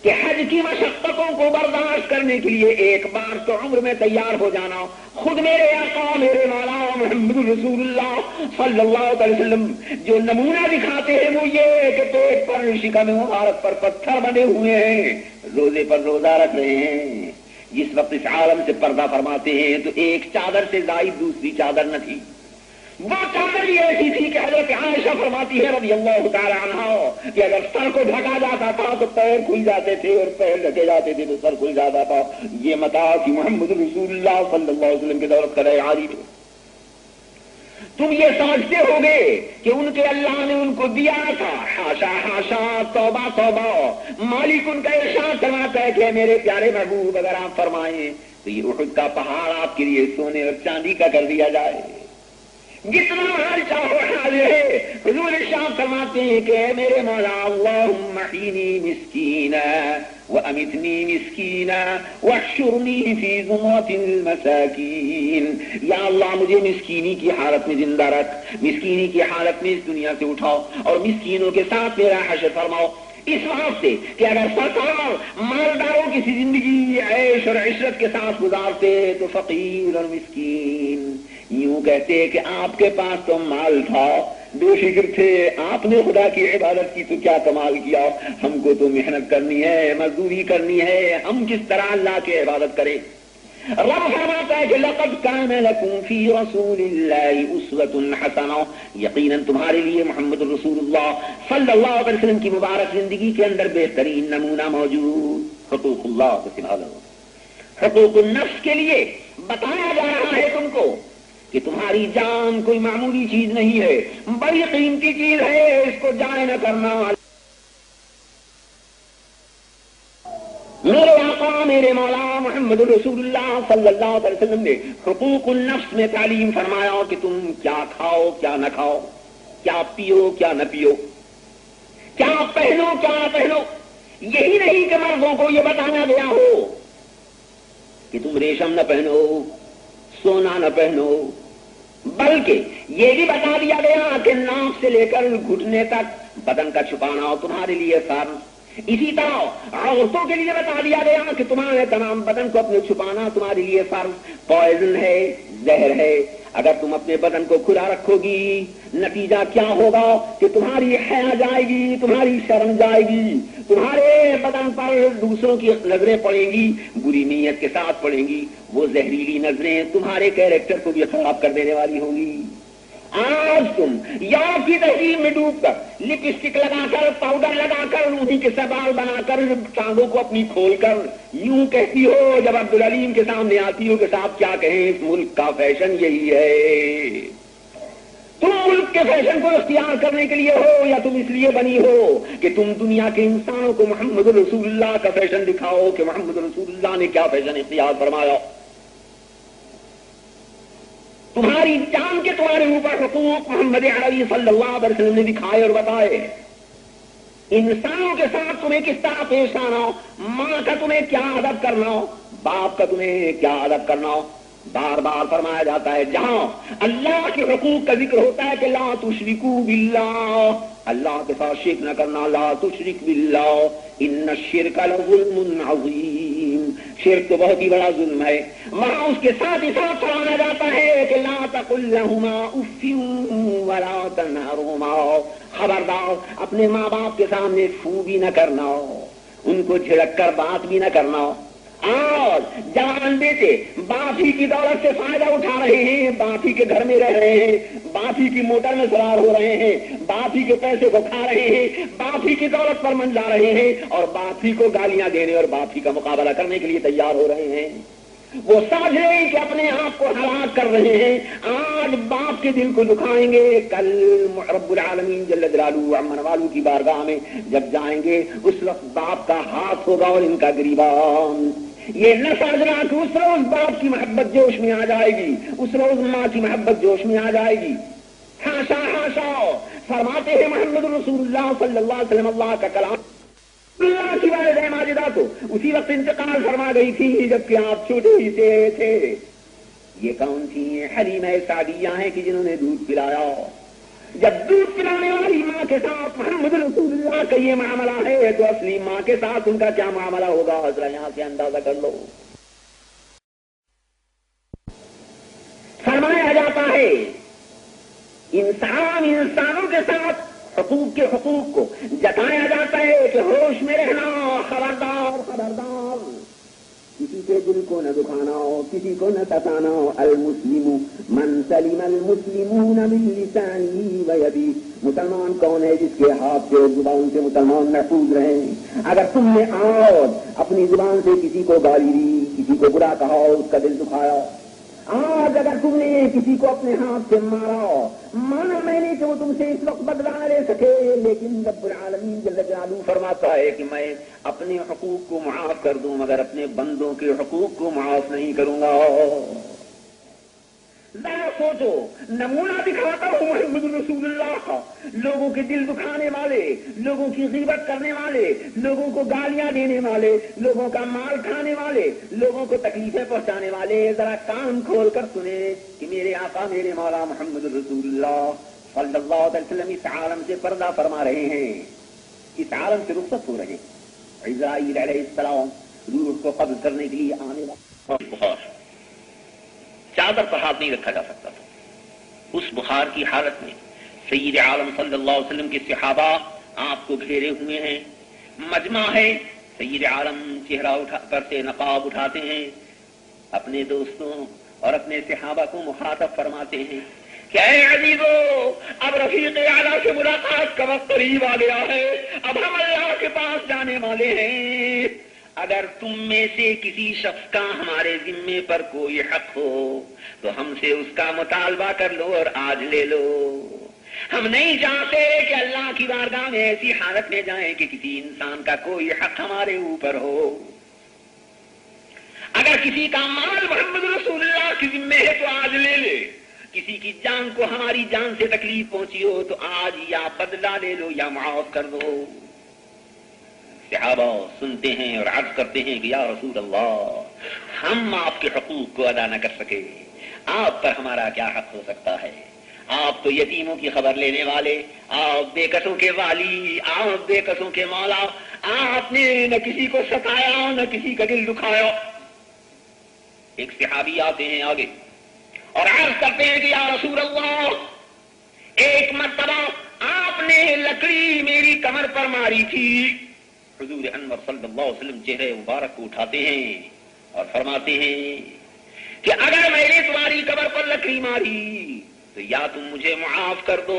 کہ حج کی مشقتوں کو برداشت کرنے کے لیے ایک بار تو عمر میں تیار ہو جانا. خود میرے آقا میرے مولا محمد رسول اللہ صلی اللہ علیہ وسلم جو نمونہ دکھاتے ہیں وہ یہ کہ پیٹ پر شکم مبارک پر پتھر بنے ہوئے ہیں، روزے پر روزہ رکھ رہے ہیں. جس وقت اس عالم سے پردہ فرماتے ہیں تو ایک چادر سے زائد دوسری چادر نہ تھی. وہ چادر بھی ایسی تھی کہ حضرت عائشہ فرماتی ہے رضی اللہ تعالی عنہا کہ اگر سر کو ڈھکا جاتا تھا تو پیر کھل جاتے تھے، اور پیر ڈھکے جاتے تھے تو سر کھل جاتا تھا. یہ متا کہ محمد رسول اللہ صلی اللہ علیہ وسلم کی دولت کا عاری تھے. تم یہ سمجھتے ہوگے کہ ان کے اللہ نے ان کو دیا تھا، حاشا حاشا، توبہ توبہ. مالک ان کا ارشاد فرماتا ہے کہ میرے پیارے محبوب اگر آپ فرمائیں تو یہ احد کا پہاڑ آپ کے لیے سونے اور چاندی کا کر دیا جائے، جتنا حال چاہو حاضر ہے. حضور ارشاد فرماتے ہیں کہ اے میرے مولا اللہم احینی مسکینا وامتنی مسکینا واحشرنی فی زمرۃ المساکین. یا اللہ مجھے مسکینی کی حالت میں زندہ رکھ، مسکینی کی حالت میں اس دنیا سے اٹھاؤ اور مسکینوں کے ساتھ میرا حشر فرماؤ. اس واسطے کہ اگر سرکار مالداروں کی زندگی عیش اور عشرت کے ساتھ گزارتے تو فقیر اور مسکین یوں کہتے کہ آپ کے پاس تو مال تھا، بے فکر تھے، آپ نے خدا کی عبادت کی تو کیا کمال کیا، ہم کو تو محنت کرنی ہے، مزدوری کرنی ہے، ہم کس طرح اللہ کی عبادت کریں. رب فرماتا ہے کہ لقد کان لکم فی رسول اللہ اسوۃ حسنہ، یقیناً تمہارے لیے محمد رسول اللہ صلی اللہ علیہ وسلم کی مبارک زندگی کے اندر بہترین نمونہ موجود. حقوق اللہ کو سنبھالو. حقوق النفس کے لیے بتایا جا رہا ہے تم کو کہ تمہاری جان کوئی معمولی چیز نہیں ہے، بڑی قیمتی چیز ہے، اس کو ضائع نہ کرنا. میرے آقا میرے مولا محمد رسول اللہ صلی اللہ علیہ وسلم نے حقوق النفس میں تعلیم فرمایا کہ تم کیا کھاؤ کیا نہ کھاؤ، کیا پیو کیا نہ پیو، کیا پہنو کیا نہ پہنو. یہی نہیں کہ مردوں کو یہ بتایا گیا ہو کہ تم ریشم نہ پہنو، سونا نہ پہنو، بلکہ یہ بھی بتا دیا گیا کہ ناک سے لے کر گھٹنے تک بدن کا چھپانا تمہارے لیے فرض. اسی طرح عورتوں کے لیے بتا دیا گیا کہ تمہارے تمام بدن کو اپنے چھپانا تمہارے لیے فرض. پوائزن ہے، زہر ہے. اگر تم اپنے بدن کو کھلا رکھو گی نتیجہ کیا ہوگا کہ تمہاری حیا جائے گی، تمہاری شرم جائے گی، تمہارے بدن پر دوسروں کی نظریں پڑیں گی، بری نیت کے ساتھ پڑیں گی. وہ زہریلی نظریں تمہارے کیریکٹر کو بھی خراب کر دینے والی ہوں گی. آج تم یورپ کی تہذیب میں ڈوب کر لپسٹک لگا کر، پاؤڈر لگا کر، انہیں کے سوال بنا کر، ٹانگوں کو اپنی کھول کر یوں کہتی ہو جب عبدالعلیم کے سامنے آتی ہو کہ صاحب کیا کہیں، اس ملک کا فیشن یہی ہے. تم ملک کے فیشن کو اختیار کرنے کے لیے ہو یا تم اس لیے بنی ہو کہ تم دنیا کے انسانوں کو محمد رسول اللہ کا فیشن دکھاؤ کہ محمد رسول اللہ نے کیا فیشن اختیار فرمایا. تمہاری جان کے تمہارے اوپر حقوق محمد عربی صلی اللہ علیہ وسلم نے دکھائے اور بتائے. انسانوں کے ساتھ تمہیں کس طرح پیش آنا، ماں کا تمہیں کیا ادب کرنا، باپ کا تمہیں کیا ادب کرنا. بار بار فرمایا جاتا ہے جہاں اللہ کے حقوق کا ذکر ہوتا ہے کہ لا تشرکوا باللہ، اللہ کے ساتھ شرک نہ کرنا، لا تشرک باللہ ان الشرک لظلم عظیم، شرک تو بہت ہی بڑا ظلم ہے. وہاں اس کے ساتھ ہی ساتھ فرمایا جاتا ہے کہ لا تقل لہما اف ولا تنہرہما، خبردار اپنے ماں باپ کے سامنے فو بھی نہ کرنا، ان کو جھڑک کر بات بھی نہ کرنا. اور جوان بیٹے باپ ہی کی دولت سے فائدہ اٹھا رہے ہیں، باپ ہی کے گھر میں رہ رہے ہیں، باپ ہی کی موٹر میں سوار ہو رہے ہیں، باپ ہی کے پیسے کو کھا رہے ہیں، باپ ہی کی دولت پر منڈلا رہے ہیں، اور باپ ہی کو گالیاں دینے اور باپ ہی کا مقابلہ کرنے کے لیے تیار ہو رہے ہیں. وہ سمجھ رہے ہیں کہ اپنے آپ کو ہلاک کر رہے ہیں. آج باپ کے دل کو دکھائیں گے، کل رب العالمین جل جلالہ عمن والو کی بارگاہ میں جب جائیں گے اس وقت باپ کا ہاتھ ہوگا اور ان کا گریبان. یہ نہ سمجھنا کہ اس روز باپ کی محبت جوش میں آ جائے گی، اس روز ماں کی محبت جوش میں آ جائے گی. ہاشا ہاشا، فرماتے ہیں محمد رسول اللہ صلی اللہ علیہ وسلم اللہ کا کلام. اللہ کی والدہ ماجدہ تو اسی وقت انتقال فرما گئی تھی جبکہ آپ چھوٹے ہی سے تھے. یہ کون تھی؟ حلیمہ سعدیہ ہیں کہ جنہوں نے دودھ پلایا. جب دودھ پلانے والی ماں کے ساتھ محمد رسول اللہ کا یہ معاملہ ہے تو اصلی ماں کے ساتھ ان کا کیا معاملہ ہوگا ذرا یہاں سے اندازہ کر لو. فرمایا جاتا ہے انسانوں کے ساتھ حقوق کے حقوق کو جتایا جاتا ہے کہ ہوش میں رہنا، خبردار خبردار، کسی کے دل کو نہ دکھانا، کسی کو نہ ستانا. المسلم من سلم المسلمون من لسانه ويده، مسلمان کون ہے جس کے ہاتھ سے زبان سے مسلمان محفوظ رہیں. اگر تم نے آج اپنی زبان سے کسی کو گالی دی، کسی کو برا کہا، اس کا دل دکھایا، آج اگر تم نے کسی کو اپنے ہاتھ سے مارا، مانا میں نے کہ وہ تم سے اس وقت بدلہ نہ لے سکے، لیکن رب العالمین جل جلالہ فرماتا ہے کہ میں اپنے حقوق کو معاف کر دوں مگر اپنے بندوں کے حقوق کو معاف نہیں کروں گا. ذرا سوچو، نمونہ دکھاتا ہوں محمد رسول اللہ کا. لوگوں کے دل دکھانے والے، لوگوں کی غیبت کرنے والے، لوگوں کو گالیاں دینے والے، لوگوں کا مال کھانے والے، لوگوں کو تکلیفیں پہنچانے والے، ذرا کان کھول کر سنیں کہ میرے آقا میرے مولا محمد رسول اللہ صلی اللہ علیہ وسلم اس عالم سے پردہ فرما رہے ہیں، اس عالم سے رخصت ہو رہے. اسرائیل علیہ السلام روح کو قبض کرنے کے لیے آنے والا چادر پر ہاتھ نہیں رکھا جا سکتا تھا. اس بخار کی حالت میں سید عالم صلی اللہ علیہ وسلم کے صحابہ آپ کو گھیرے ہوئے ہیں، مجمع ہے. سید عالم چہرہ پر سے نقاب اٹھاتے ہیں، اپنے دوستوں اور اپنے صحابہ کو مخاطب فرماتے ہیں کہ اے عزیزو، اب رفیق اعلیٰ سے ملاقات کا وقت قریب آ گیا ہے، اب ہم اللہ کے پاس جانے والے ہیں. اگر تم میں سے کسی شخص کا ہمارے ذمے پر کوئی حق ہو تو ہم سے اس کا مطالبہ کر لو اور آج لے لو. ہم نہیں چاہتے کہ اللہ کی بارگاہ میں ایسی حالت میں جائیں کہ کسی انسان کا کوئی حق ہمارے اوپر ہو. اگر کسی کا مال محمد رسول اللہ کے ذمے ہے تو آج لے لے. کسی کی جان کو ہماری جان سے تکلیف پہنچی ہو تو آج یا بدلہ لے لو یا معاف کر دو. صحابہ سنتے ہیں اور عرض کرتے ہیں کہ یا رسول اللہ، ہم آپ کے حقوق کو ادا نہ کر سکے، آپ پر ہمارا کیا حق ہو سکتا ہے؟ آپ تو یتیموں کی خبر لینے والے، آپ بے کسوں کے والی، آپ بے کسوں کے مولا، آپ نے نہ کسی کو ستایا نہ کسی کا دل دکھایا۔ ایک صحابی آتے ہیں آگے اور عرض کرتے ہیں کہ یا رسول اللہ، ایک مرتبہ آپ نے لکڑی میری کمر پر ماری تھی۔ حضور انور صلی اللہ علیہ وسلم چہرے مبارک کو اٹھاتے ہیں اور فرماتے ہیں کہ اگر میں نے تمہاری کمر پر لکڑی ماری تو یا تم مجھے معاف کر دو،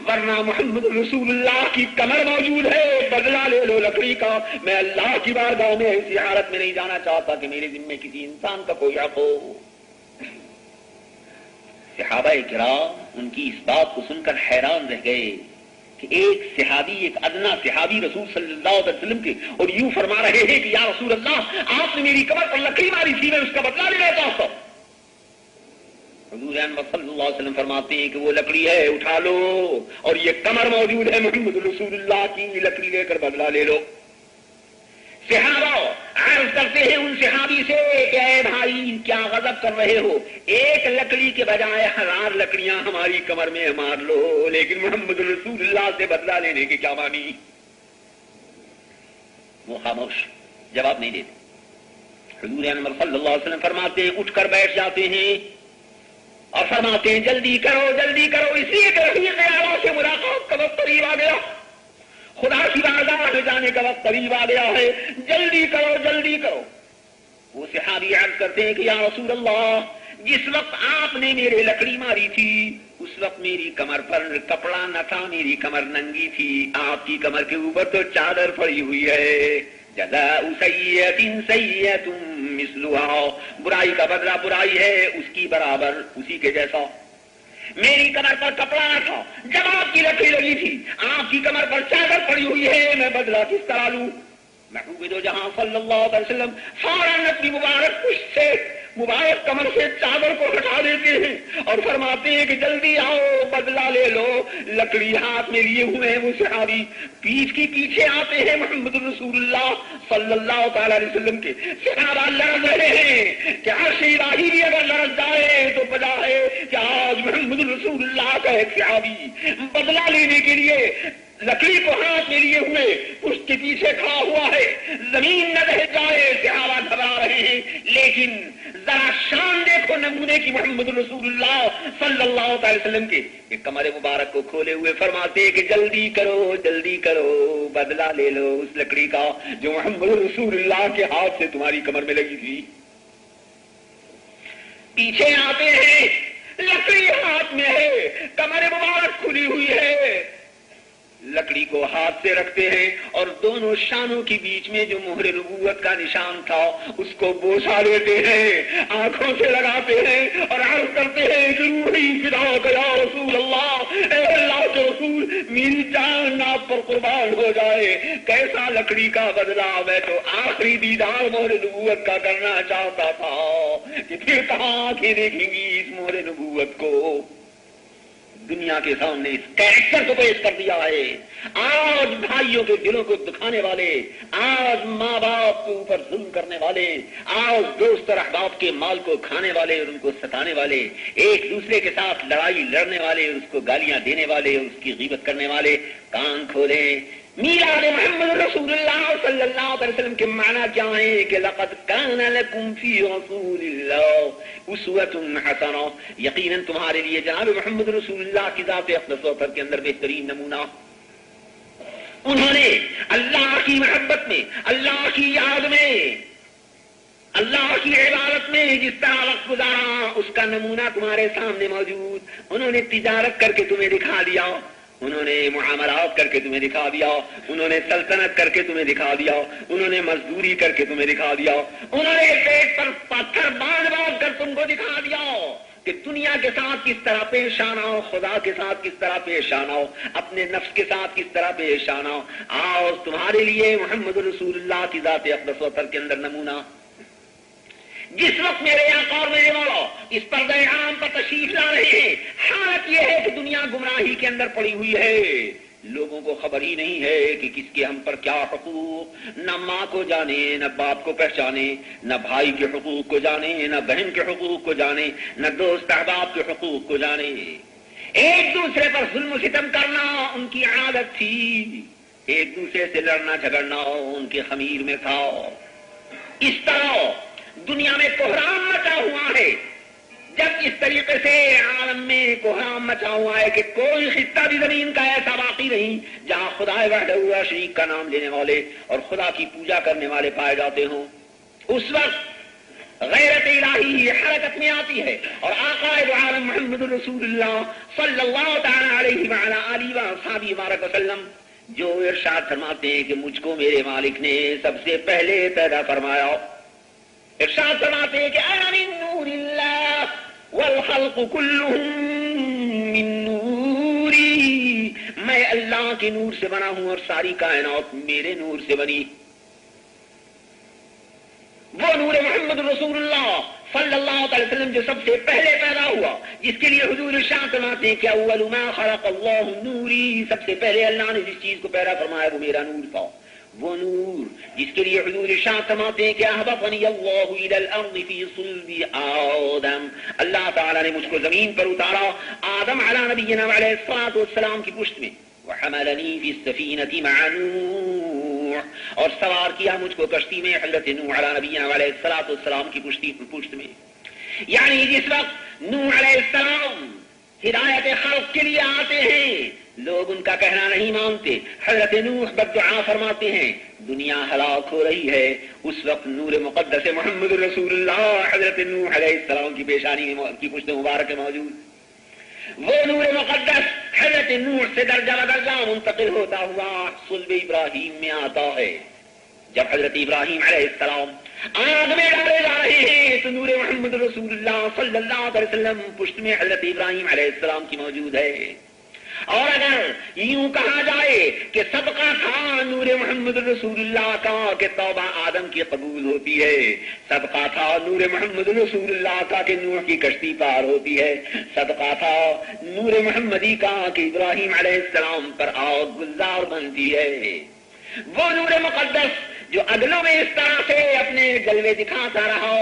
ورنہ محمد رسول اللہ کی کمر موجود ہے، بدلہ لے لو لکڑی کا۔ میں اللہ کی بارگاہ میں ایسی حالت میں نہیں جانا چاہتا کہ میرے ذمے کسی انسان کا کوئی حق ہو۔ صحابہ کرام ان کی اس بات کو سن کر حیران رہ گئے کہ ایک صحابی، ایک ادنا صحابی رسول صلی اللہ علیہ وسلم کے، اور یوں فرما رہے ہیں کہ یا رسول اللہ، آپ نے میری کمر پر لکڑی ماری تھی، میں اس کا بدلہ لینا چاہتا ہوں۔ حضور انور صلی اللہ علیہ وسلم فرماتے ہیں کہ وہ لکڑی ہے، اٹھا لو، اور یہ کمر موجود ہے محمد رسول اللہ کی، لکڑی لے کر بدلہ لے لو۔ صحابہ عرض کرتے ہیں ان صحابی سے کہ اے بھائی، کیا غضب کر رہے ہو؟ ایک لکڑی کے بجائے 1000 لکڑیاں ہماری کمر میں مار لو، لیکن محمد رسول اللہ سے بدلہ لینے کی کیا مانی؟ وہ خاموش، جواب نہیں دیتے۔ حضور انور صلی اللہ علیہ وسلم فرماتے ہیں، اٹھ کر بیٹھ جاتے ہیں اور فرماتے ہیں جلدی کرو جلدی کرو، اس لیے کہ رفیق اعلیٰ سے ملاقات کا وقت قریب آ گیا، خدا کی بارگاہ میں جانے کا وقت قریب آ گیا ہے، جلدی کرو جلدی کرو۔ وہ صحابی عرض کرتے ہیں کہ یا رسول اللہ، جس وقت آپ نے میرے لکڑی ماری تھی اس وقت میری کمر پر کپڑا نہ تھا، میری کمر ننگی تھی، آپ کی کمر کے اوپر تو چادر پڑی ہوئی ہے۔ جزاء سیئۃ سیئۃ مثلھا، برائی کا بدلہ برائی ہے اس کی برابر، اسی کے جیسا۔ میری کمر پر کپڑا نہ تھا جب آپ کی لکڑی لگی تھی، آپ کی کمر پر چادر پڑی ہوئی ہے، میں بدلہ کس طرح لوں؟ محبوب دو جہاں صلی اللہ علیہ وسلم فوراً اپنی مبارک پشت سے، مبارک کمر سے چادر کو ہٹا دیتے ہیں اور فرماتے ہیں کہ جلدی آؤ بدلہ لے لو۔ لکڑی ہاتھ میں لیے ہوئے ہیں وہ صحابی، پیٹھ کی پیچھے آتے ہیں محمد رسول اللہ صلی اللہ تعالی علیہ وسلم کے۔ صحابہ لرز رہے ہیں کہ عرش الہی بھی اگر لرز جائے تو بجا ہے کہ آج محمد رسول اللہ کا ایک صحابی بدلہ لینے کے لیے لکڑی کو ہاتھ میں لیے ہوئے اس کے پیچھے کھڑا ہوا ہے، زمین نہ رہ جائے، صحابہ گھبرا رہے ہیں، لیکن ذرا شان دیکھو نمونے کی محمد رسول اللہ صلی اللہ تعالی وسلم کے۔ ایک کمر مبارک کو کھولے ہوئے فرماتے کہ جلدی کرو بدلہ لے لو اس لکڑی کا جو محمد رسول اللہ کے ہاتھ سے تمہاری کمر میں لگی تھی۔ پیچھے آتے ہیں، لکڑی ہاتھ میں ہے، کمر مبارک کھلی ہوئی ہے، لکڑی کو ہاتھ سے رکھتے ہیں اور دونوں شانوں کے بیچ میں جو مہر نبوت کا نشان تھا اس کو بوسا دیتے ہیں، آنکھوں سے لگاتے ہیں اور عرض کرتے ہیں کہ روحی فداک یا رسول اللہ، اے اللہ کے رسول، میری جان آپ پر قربان ہو جائے۔ کیسا لکڑی کا بدلہ، میں تو آخری دیدار مہر نبوت کا کرنا چاہتا تھا کہ پھر کہاں آنکھیں دیکھیں گی اس مہر نبوت کو۔ دنیا کے سامنے اس کیریکٹر کو پیش کر دیا ہے۔ آج بھائیوں کے دلوں کو دکھانے والے، آج ماں باپ کے اوپر ظلم کرنے والے، آج دوست اور احباب کے مال کو کھانے والے اور ان کو ستانے والے، ایک دوسرے کے ساتھ لڑائی لڑنے والے، اس کو گالیاں دینے والے، اس کی غیبت کرنے والے، کان کھولیں۔ میلاد محمد رسول اللہ صلی اللہ علیہ وسلم کے معنی کیا ہے کہ لقد کان لکم فی رسول اللہ اسوۃ حسنہ، یقیناً تمہارے لیے جناب محمد رسول اللہ کی ذات اقدس و کے اندر بہترین نمونہ۔ انہوں نے اللہ کی محبت میں، اللہ کی یاد میں، اللہ کی عبادت میں جس طرح وقت گزارا اس کا نمونہ تمہارے سامنے موجود۔ انہوں نے تجارت کر کے تمہیں دکھا دیا، انہوں نے معاملات کر کے تمہیں دکھا دیا، انہوں نے سلطنت کر کے تمہیں دکھا دیا، انہوں نے مزدوری کر کے تمہیں دکھا دیا، انہوں نے پیٹ پر پتھر باندھ کر تم کو دکھا دیا کہ دنیا کے ساتھ کس طرح پیش آنا ہو، خدا کے ساتھ کس طرح پیش آنا ہو، اپنے نفس کے ساتھ کس طرح پیش آنا ہو۔ آؤ تمہارے لیے محمد رسول اللہ کی ذات اقدس و طاہر کے اندر نمونہ۔ جس وقت میرے آقا اور میرے مولا اس پردہ عام پر تشریف لا رہے ہیں، حالت یہ ہے کہ دنیا گمراہی کے اندر پڑی ہوئی ہے، لوگوں کو خبر ہی نہیں ہے کہ کس کے ہم پر کیا حقوق، نہ ماں کو جانے، نہ باپ کو پہچانے، نہ بھائی کے حقوق کو جانے، نہ بہن کے حقوق کو جانے، نہ دوست احباب کے حقوق کو جانے۔ ایک دوسرے پر ظلم و ستم کرنا ان کی عادت تھی، ایک دوسرے سے لڑنا جھگڑنا ان کے خمیر میں تھا۔ اس طرح دنیا میں کوہرام مچا ہوا ہے۔ جب اس طریقے سے عالم میں کوہرام مچا ہوا ہے کہ کوئی خطہ بھی زمین کا ایسا باقی نہیں جہاں خدا وحدہ لا شریک کا نام لینے والے اور خدا کی پوجا کرنے والے پائے جاتے ہوں، اس وقت غیرت الہی حرکت میں آتی ہے، اور آقا عالم محمد رسول اللہ صلی اللہ تعالی علیہ وعلی آلہ وصحبہ بارک وسلم جو ارشاد فرماتے ہیں کہ مجھ کو میرے مالک نے سب سے پہلے پیدا فرمایا۔ ارشاد فرماتے ہیں کہ انا من نور اللہ والخلق كلهم من نوری، میں اللہ کے نور سے بنا ہوں اور ساری کائنات میرے نور سے بنی۔ وہ نور محمد رسول اللہ صلی اللہ علیہ وسلم جو سب سے پہلے پیدا ہوا، جس کے لیے حضور ارشاد فرماتے ہیں کہ اول ما خلق اللہ نوری، سب سے پہلے اللہ نے جس چیز کو پیدا فرمایا وہ میرا نور تھا۔ وہ نور جس کے لیے حضور ارشاد فرماتے ہیں کہ احبطنی اللہ الی الارض فی صلب آدم، اللہ تعالیٰ نے مجھ کو زمین پر اتارا آدم علی نبینا علیہ الصلوۃ والسلام کی پشت میں، وحملنی فی السفینۃ مع نوح، اور سوار کیا مجھ کو کشتی میں حضرت نوح علی نبینا علیہ الصلوۃ والسلام کی پشت میں۔ یعنی جس وقت نوح علیہ السلام ہدایت خلق کے لیے آتے ہیں، لوگ ان کا کہنا نہیں مانتے، حضرت نوح بددعا فرماتے ہیں دنیا ہلاک ہو رہی ہے، اس وقت نور مقدس محمد رسول اللہ حضرت نوح علیہ السلام کی پیشانی کی پشت مبارک موجود۔ وہ نور مقدس حضرت نوح سے درجہ بدرجہ منتقل ہوتا ہوا صلب ابراہیم میں آتا ہے۔ جب حضرت ابراہیم علیہ السلام آگ میں ڈالے جا رہے ہیں تو نور محمد رسول اللہ صلی اللہ علیہ وسلم پشت میں حضرت ابراہیم علیہ السلام کی موجود ہے۔ اور اگر یوں کہا جائے کہ صدقہ تھا نور محمد رسول اللہ کا کہ توبہ آدم کی قبول ہوتی ہے، صدقہ تھا نور محمد رسول اللہ کا کہ نوح کی کشتی پار ہوتی ہے، صدقہ تھا نور محمدی کا کہ ابراہیم علیہ السلام پر آگ گلزار بنتی ہے۔ وہ نور مقدس جو اگلوں میں اس طرح سے اپنے جلوے دکھاتا رہا،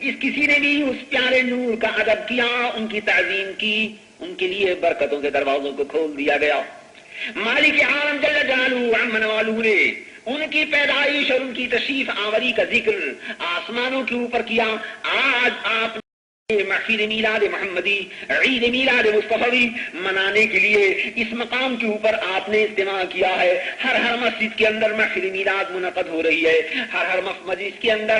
جس کسی نے بھی اس پیارے نور کا ادب کیا، ان کی تعظیم کی، ان کے لیے برکتوں کے دروازوں کو کھول دیا گیا۔ مالک عالم جل جلالہ عمن والہ نے ان کی پیدائش اور ان کی تشریف آوری کا ذکر آسمانوں کے اوپر کیا۔ آج آپ محفل میلاد محمدی، عید میلاد مصطفی منانے کے لیے اس مقام کے اوپر آپ نے اجتماع کیا ہے۔ ہر مسجد کے اندر محفل میلاد منعقد ہو رہی ہے، ہر مسجد کے اندر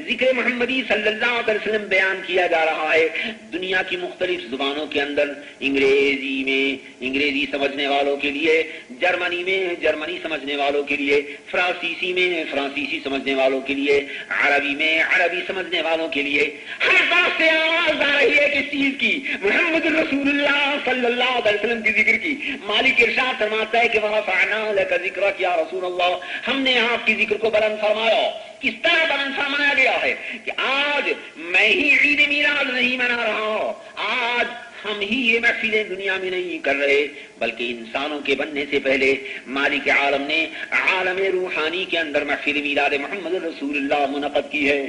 ذکر محمدی صلی اللہ علیہ وسلم بیان کیا جا رہا ہے۔ دنیا کی مختلف زبانوں کے اندر، انگریزی میں انگریزی سمجھنے والوں کے لیے، جرمنی میں جرمنی سمجھنے والوں کے لیے، فرانسیسی میں فرانسیسی سمجھنے والوں کے لیے، عربی میں عربی سمجھنے والوں کے لیے، ہر طرف سے آواز آ رہی ہے کس چیز کی؟ محمد رسول اللہ صلی اللہ علیہ وسلم کی ذکر کی۔ مالک ارشاد فرماتا ہے کہ وَرَفَعْنَا لَكَ ذِكْرَكَ یا رسول اللہ، ہم نے آپ کی ذکر کو بلند فرمایا۔ کس طرح بلند فرمایا گیا ہے کہ آج میں ہی عید میلاد نہیں منا رہا ہوں، آج ہم ہی یہ محفلیں دنیا میں نہیں کر رہے، بلکہ انسانوں کے بننے سے پہلے مالک عالم نے عالم روحانی کے اندر محفل میلاد محمد رسول اللہ منعقد کی ہے۔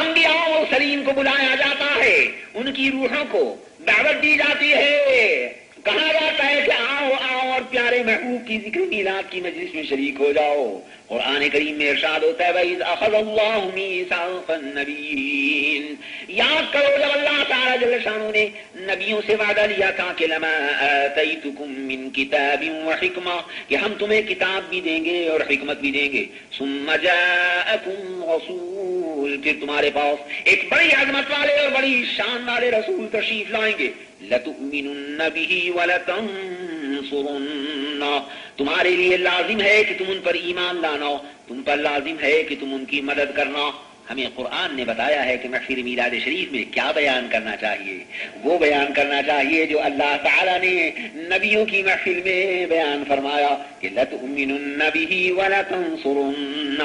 انبیاء و سلیم کو بلایا جاتا ہے، ان کی روحوں کو دعوت دی جاتی ہے، کہا جاتا ہے کہ آؤ آؤ اور پیارے محبوب کی ذکر میلاد کی مجلس میں شریک ہو جاؤ۔ قرآن کریم میں ارشاد ہوتا ہے وَإِذْ أَخَذَ اللَّهُ مِيثَاقَ النَّبِيِّينَ، یاد کرو جب اللہ تعالیٰ جل شانہ نے نبیوں سے وعدہ لیا تھا کہ لَمَا آتَيْتُكُم مِّن كِتَابٍ وَحِكْمَةٍ، کہ ہم تمہیں کتاب بھی دیں گے اور حکمت بھی دیں گے، ثُمَّ جَاءَكُمْ رَسُولٌ، پھر تمہارے پاس ایک بڑی عظمت والے اور بڑی شان والے رسول تشریف لائیں گے، لَتُؤْمِنُنَّ بِهِ وَلَتَنصُرُنَّ، تمہارے لیے لازم ہے کہ تم ان پر ایمان لانا، تم پر لازم ہے کہ تم ان کی مدد کرنا۔ ہمیں قرآن نے بتایا ہے کہ محفل میلاد شریف میں کیا بیان کرنا چاہیے، وہ بیان کرنا چاہیے جو اللہ تعالیٰ نے نبیوں کی محفل میں بیان فرمایا کہ لَتُؤْمِنُنَّ بِهِ وَلَتَنصُرُنَّ۔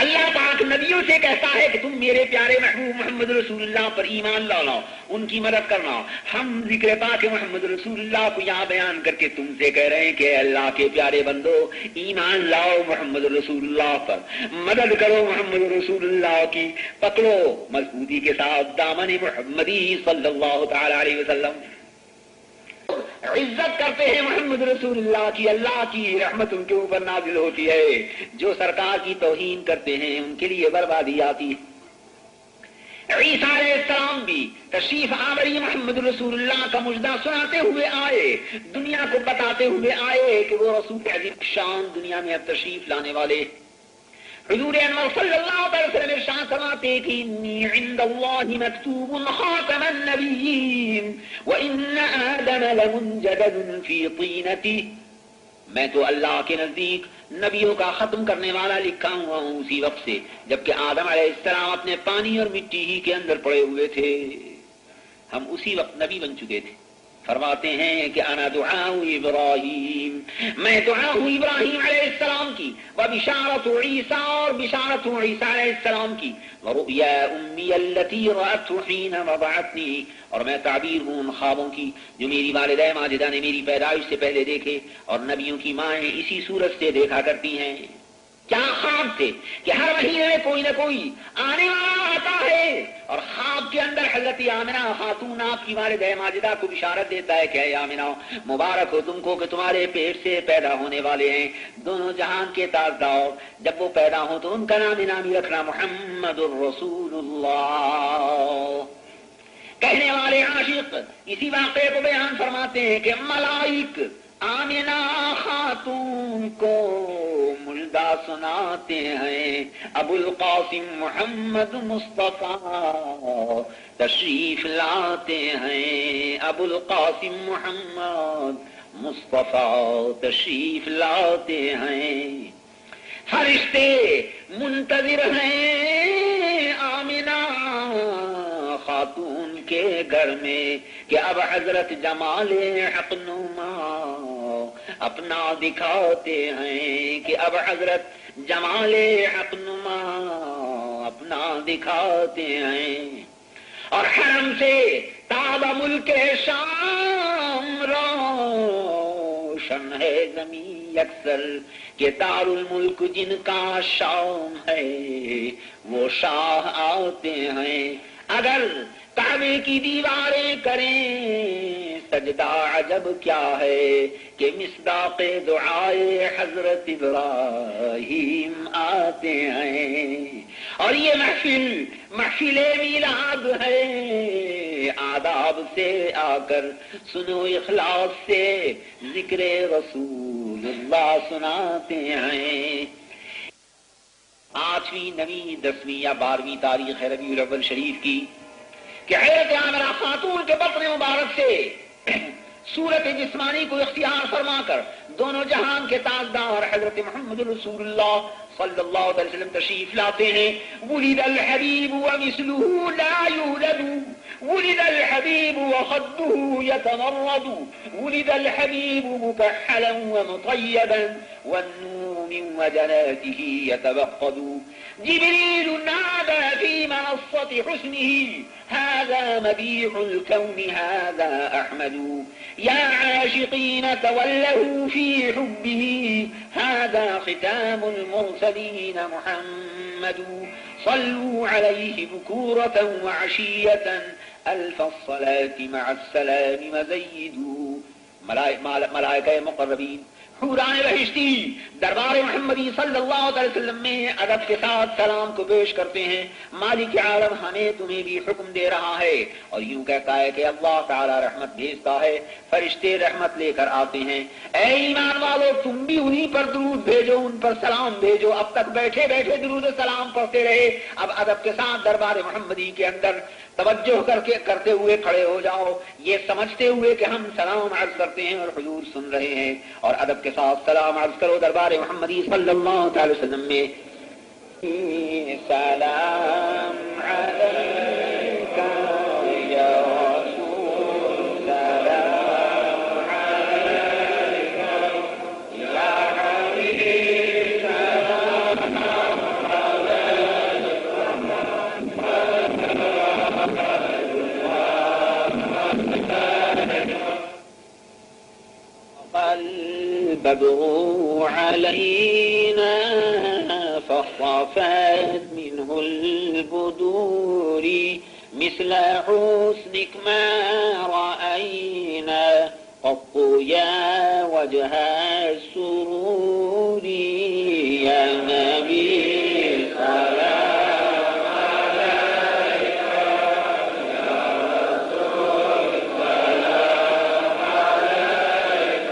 اللہ پاک نبیوں سے کہتا ہے کہ تم میرے پیارے محبوب محمد رسول اللہ پر ایمان لاؤ، ان کی مدد کرنا. ہم ذکر پاک محمد رسول اللہ کو یہاں بیان کر کے تم سے کہہ رہے ہیں کہ اللہ کے پیارے بندو ایمان لاؤ محمد رسول اللہ پر، مدد کرو محمد رسول اللہ کی، پکڑو مضبوطی کے ساتھ دامن محمدی صلی اللہ تعالی علیہ وسلم. عزت کرتے ہیں محمد رسول اللہ کی، اللہ کی رحمت ان کے اوپر نازل ہوتی ہے. جو سرکار کی توہین کرتے ہیں ان کے لیے بربادی آتی ہے. عیسیٰ علیہ السلام بھی تشریف آوری محمد رسول اللہ کا مجدہ سناتے ہوئے آئے، دنیا کو بتاتے ہوئے آئے کہ وہ رسول عظیم شان دنیا میں اب تشریف لانے والے. حضور انور صلی اللہ علیہ وسلم ارشاد فرماتے کہ انی عند اللہ مکتوب خاتم النبیین وان آدم لمنجدد فی طینتی، میں تو اللہ کے نزدیک نبیوں کا ختم کرنے والا لکھا ہوا ہوں اسی وقت سے جبکہ آدم علیہ السلام اپنے پانی اور مٹی ہی کے اندر پڑے ہوئے تھے. ہم اسی وقت نبی بن چکے تھے. فرماتے ہیں کہ انا دعاء ابراہیم، میں دعا ہوں ابراہیم علیہ السلام کی، وبشارت عیسیٰ اور بشارت ہوں عیسیٰ علیہ السلام کی، ورؤیا امی التي رأت حين وضعتنی، اور میں تعبیر ہوں ان خوابوں کی جو میری والدہ ماجدہ نے میری پیدائش سے پہلے دیکھے اور نبیوں کی مائیں اسی صورت سے دیکھا کرتی ہیں. کیا خواب تھے کہ ہر مہینے میں کوئی نہ کوئی آنے والا آتا ہے اور خواب کے اندر حضرت آمنہ خاتون آپ کی والدہ ماجدہ کو بشارت دیتا ہے کہ اے آمنہ مبارک ہو تم کو کہ تمہارے پیٹ سے پیدا ہونے والے ہیں دونوں جہان کے تاجدار، جب وہ پیدا ہو تو ان کا نام نامی رکھنا محمد الرسول اللہ. کہنے والے عاشق اسی واقعے کو بیان فرماتے ہیں کہ ملائک آمنہ خاتون کو مجدہ سناتے ہیں، ابو القاسم محمد مصطفیٰ تشریف لاتے ہیں، ابو القاسم محمد مصطفیٰ تشریف لاتے ہیں. فرشتے منتظر ہیں آمنہ خاتون کے گھر میں کہ اب حضرت جمال حق نما اپنا دکھاتے ہیں، کہ اب حضرت جمال حق نما اپنا دکھاتے ہیں. اور حرم سے تاب ملک شام روشن ہے زمین اکثر کہ دار الملک جن کا شام ہے وہ شاہ آتے ہیں. اگر کعبے کی دیواریں کریں سجدہ عجب کیا ہے کہ مصداق دعائے حضرت ابراہیم آتے ہیں. اور یہ محفل میلاد ہے، آداب سے آ کر سنو اخلاص سے ذکر رسول اللہ سناتے ہیں. 8ویں 9ویں 10ویں یا 12ویں تاریخ ہے ربیع الاول شریف کی کہ حضرت آمنہ خاتون کے بطن مبارک سے صورت جسمانی کو اختیار فرما کر دونوں جہان کے تاجدار حضرت محمد رسول اللہ صلی اللہ علیہ وسلم تشریف لاتے ہیں. ولد الحبیب ومثلہ لا یولد، ولد الحبیب وخده يتمرد، ولد الحبیب مكحلا ومطیبا والنور من وجناته يتبقد. جبريل نادى في منصة حسنه هذا مديح الكون هذا أحمد. يا عاشقين تولوا في حبه هذا ختام المرسلين محمد. صلوا عليه بكورة وعشية ألف الصلاة مع السلام مزيدوا. ملائکہ مقربین حوران بہشتی دربار محمدی صلی اللہ علیہ وسلم میں ادب کے ساتھ سلام کو پیش کرتے ہیں. مالک عالم ہمیں تمہیں بھی حکم دے رہا ہے اور یوں کہتا ہے کہ اللہ تعالی رحمت بھیجتا ہے، فرشتے رحمت لے کر آتے ہیں. اے ایمان والو تم بھی انہی پر درود بھیجو، ان پر سلام بھیجو. اب تک بیٹھے بیٹھے درود سلام پڑھتے رہے، اب ادب کے ساتھ دربار محمدی کے اندر توجہ کرتے ہوئے کھڑے ہو جاؤ، یہ سمجھتے ہوئے کہ ہم سلام عرض کرتے ہیں اور حضور سن رہے ہیں. اور ادب کے ساتھ سلام عرض کرو دربار محمدی صلی اللہ علیہ وسلم میں. سلام علیکہ یا رسول، سلام علیکہ یا حبیب، سلام علیکہ البدر علينا فاخطفت منه البدور مثل حسنك ما رأينا قط يا وجه السرور يا نبي سلام عليك يا رسول سلام عليك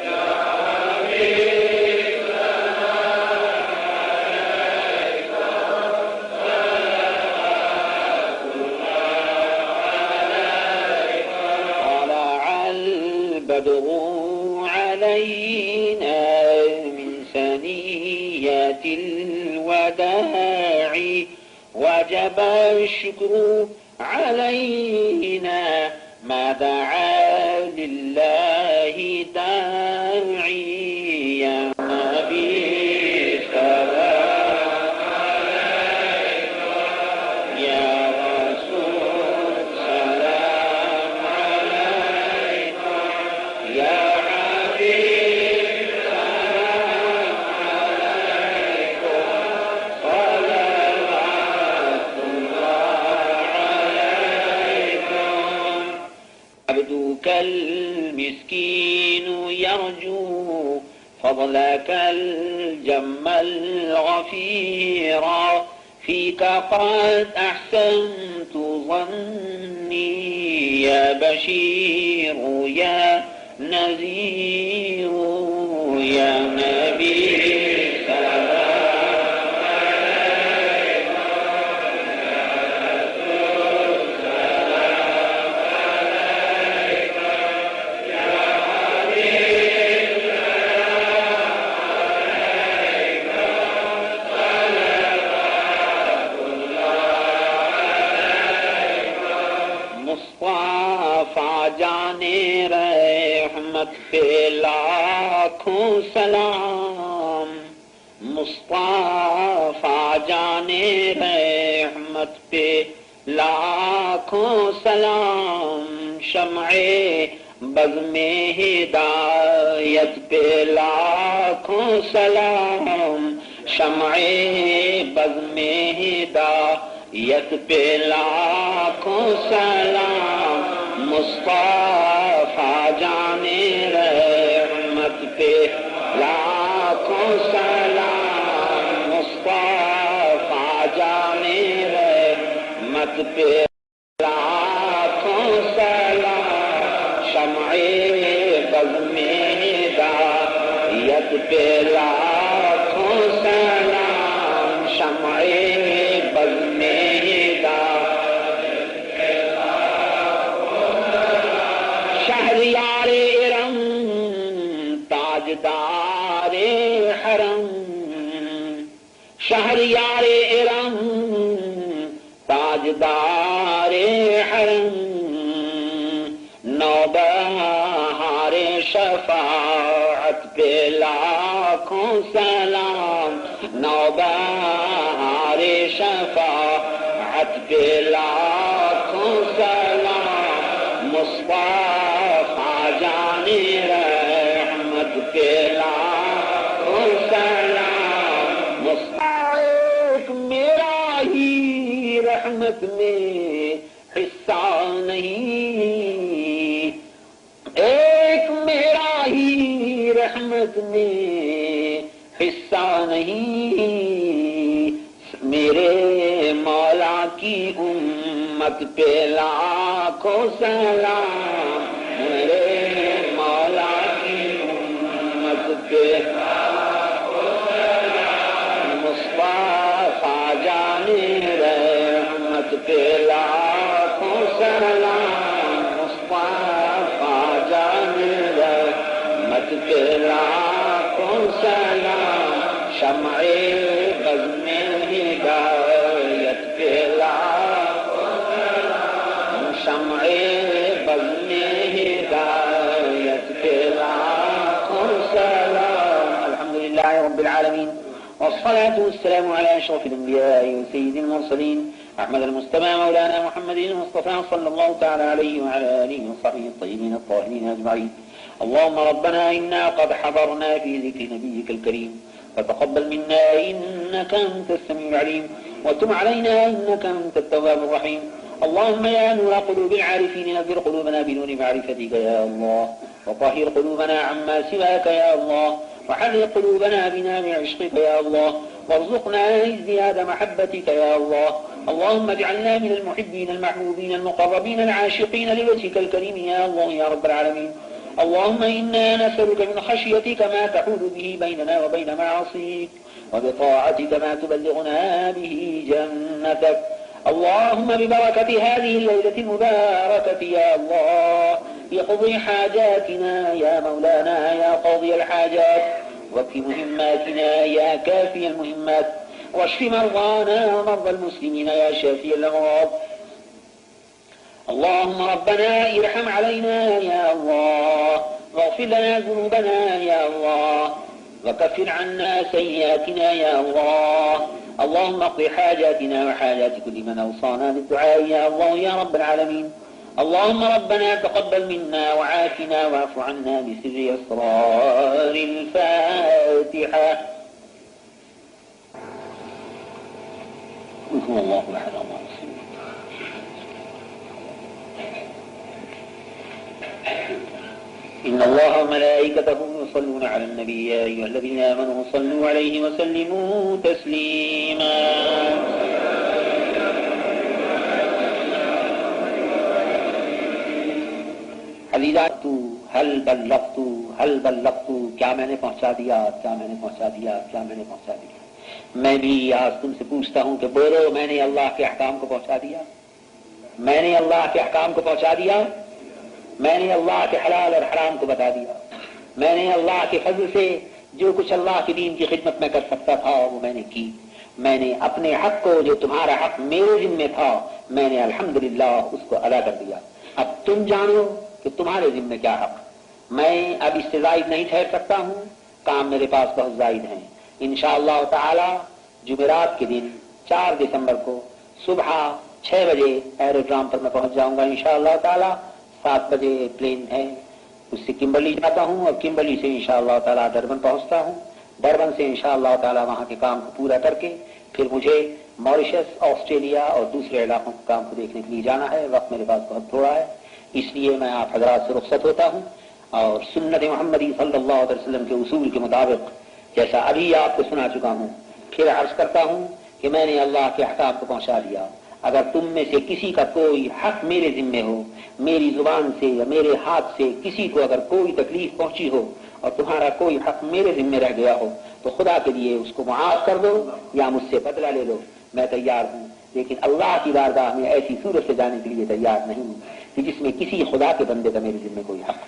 يا حبيب سلام عليك صلوات الله عليك طلع البدر علينا من ثنيات الوداع وجب الشكر علينا ما دعا لله داعي يا نبي سلام عليك يا رسول سلام عليك يا حبيب سلام عليكم صلوات الله عليكم عبدك المسكين يرجو فضلك الجم الغفيرا فيك قد أحسنت ظني يا بشير يا نذير يا نبي سلام عليك يا رسول سلام عليك يا حبيب سلام عليك صلوات الله عليك مصطفى جانے رحمت پہ لاکھوں سلام مصطفیٰ جانے رحمت پہ لاکھوں سلام شمع بزم ہدایت پہ لاکھوں سلام شمع بزم ہدایت پہ لاکھوں سلام مصطفیٰ جانے رحمت پہ لاکھوں سلام مصطفیٰ جانے رحمت پہ لاکھوں سلام شمع بزم ہدایت پہ لاکھوں سلام شمع بزم ہدایت شہریار ارم تاجدار حرم شہریار ارم تاجدار حرم نوبہار شفاعت پہ لاکھوں سلام نوبہار شفاعت پہ لاکھوں سلام مصطفیٰ جانے رحمت پہ لاکھوں سلام مصطفیٰ ایک میرا ہی رحمت میں حصہ نہیں ایک میرا ہی رحمت میں حصہ نہیں میرے مولا کی امت پہ لاکھوں سلام میرے مولا کی امت پہ لاکھوں سلام مصطفیٰ جانے رحمت پہ لاکھوں سلام مصطفیٰ جانے رحمت پہ لاکھوں سلام شمع بزم ہدایت پہ لاکھوں سلام شمع بزم ہدایت پہ لاکھوں سلام الحمدللہ رب العالمین والصلاة والسلام على أشرف الأنبياء وسيد المرسلين أحمد المجتبى مولانا محمد المصطفى صلى الله تعالى عليه وعلى آله وصحبه الطيبين الطاهرين أجمعين اللهم ربنا إنا قد حضرنا في ذكر نبيك الكريم فتقبل منا إنك أنت السميع العليم وتب علينا إنك أنت التواب الرحيم. اللهم يا نور قلوب العارفين نذر قلوبنا بنور معرفتك يا الله وطهر قلوبنا عما سواك يا الله وحرر قلوبنا بنار عشقك يا الله وارزقنا ازدياد محبتك يا الله. اللهم اجعلنا من المحبين المحبوبين المقربين العاشقين لوجهك الكريم يا الله يا رب العالمين. اللهم إنا نسألك من خشيتك ما تحول به بيننا وبين معاصيك وبطاعتك ما تبلغنا به جنتك. اللهم ببركة هذه الليلة المباركة يا الله يقضي حاجاتنا يا مولانا يا قاضي الحاجات وفي مهماتنا يا كافي المهمات واشف مرضانا ومرضى المسلمين يا شافي الأمراض. اللهم ربنا ارحم علينا يا الله واغفر لنا ذنوبنا يا الله وكفر عنا سيئاتنا يا الله. اللهم اقض حاجاتنا وحاجات كل من أوصانا بالدعاء يا الله يا رب العالمين. اللهم ربنا تقبل منا وعافنا واعف عنا بسر أسرار الفاتحة. قل هو الله أحد الله الصمد. إن الله وملائكته يصلون على النبي يا أيها الذين آمنوا صلوا عليه وسلموا تسليما. هل بلغت کیا میں نے پہنچا دیا کیا میں نے پہنچا دیا کیا میں نے پہنچا دیا. میں بھی آج تم سے پوچھتا ہوں کہ بولو میں نے اللہ کے احکام کو پہنچا دیا. میں نے اللہ کے احکام کو پہنچا دیا. میں نے اللہ کے حلال اور حرام کو بتا دیا. میں نے اللہ کے فضل سے جو کچھ اللہ کے دین کی خدمت میں کر سکتا تھا وہ میں نے کی. میں نے اپنے حق کو جو تمہارا حق میرے ذمہ تھا میں نے الحمدللہ اس کو ادا کر دیا. اب تم جانو کہ تمہارے ذمہ کیا حق. میں اب اس سے زائد نہیں ٹھہر سکتا ہوں. کام میرے پاس بہت زائد ہیں. انشاءاللہ تعالی جمعرات کے دن 4 دسمبر کو صبح 6 بجے ایروڈرام پر میں پہنچ جاؤں گا انشاءاللہ تعالی. 7 بجے پلین ہے اس سے کمبرلی جاتا ہوں اور کمبرلی سے انشاءاللہ تعالی ڈربن پہنچتا ہوں. ڈربن سے انشاءاللہ تعالی وہاں کے کام کو پورا کر کے پھر مجھے ماریشس آسٹریلیا اور دوسرے علاقوں کے کام کو دیکھنے کے لیے جانا ہے. وقت میرے پاس بہت تھوڑا ہے اس لیے میں آپ حضرات سے رخصت ہوتا ہوں اور سنت محمدی صلی اللہ علیہ وسلم کے اصول کے مطابق جیسا ابھی آپ کو سنا چکا ہوں پھر عرض کرتا ہوں کہ میں نے اللہ کے احکام کو پہنچا دیا. اگر تم میں سے کسی کا کوئی حق میرے ذمے ہو میری زبان سے یا میرے ہاتھ سے کسی کو اگر کوئی تکلیف پہنچی ہو اور تمہارا کوئی حق میرے ذمے رہ گیا ہو تو خدا کے لیے اس کو معاف کر دو یا مجھ سے بدلہ لے لو. میں تیار ہوں لیکن اللہ کی بارگاہ میں ایسی صورت سے جانے کے لیے تیار نہیں کہ جس میں کسی خدا کے بندے کا میرے ذمے کوئی حق.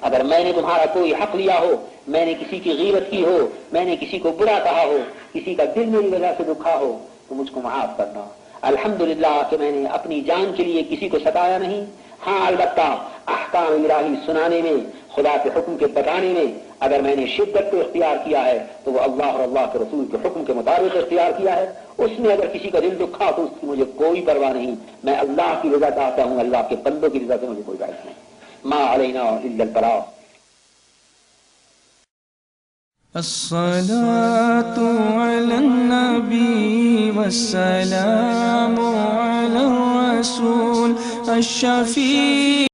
اگر میں نے تمہارا کوئی حق لیا ہو میں نے کسی کی غیبت کی ہو میں نے کسی کو برا کہا ہو کسی کا دل میری وجہ سے دکھا ہو تو مجھ کو معاف کرنا. الحمدللہ کہ میں نے اپنی جان کے لیے کسی کو ستایا نہیں. ہاں البتہ احکام الہی سنانے میں خدا کے حکم کے بتانے میں اگر میں نے شدت کو اختیار کیا ہے تو وہ اللہ اور اللہ کے رسول کے حکم کے مطابق اختیار کیا ہے. اس میں اگر کسی کا دل دکھا تو اس کی مجھے کوئی پرواہ نہیں. میں اللہ کی رضا چاہتا ہوں اللہ کے بندوں کی رضا سے مجھے کوئی بات نہیں. ما علینا الا البلاغ. الصلاة على النبي والسلام على الرسول الشفيع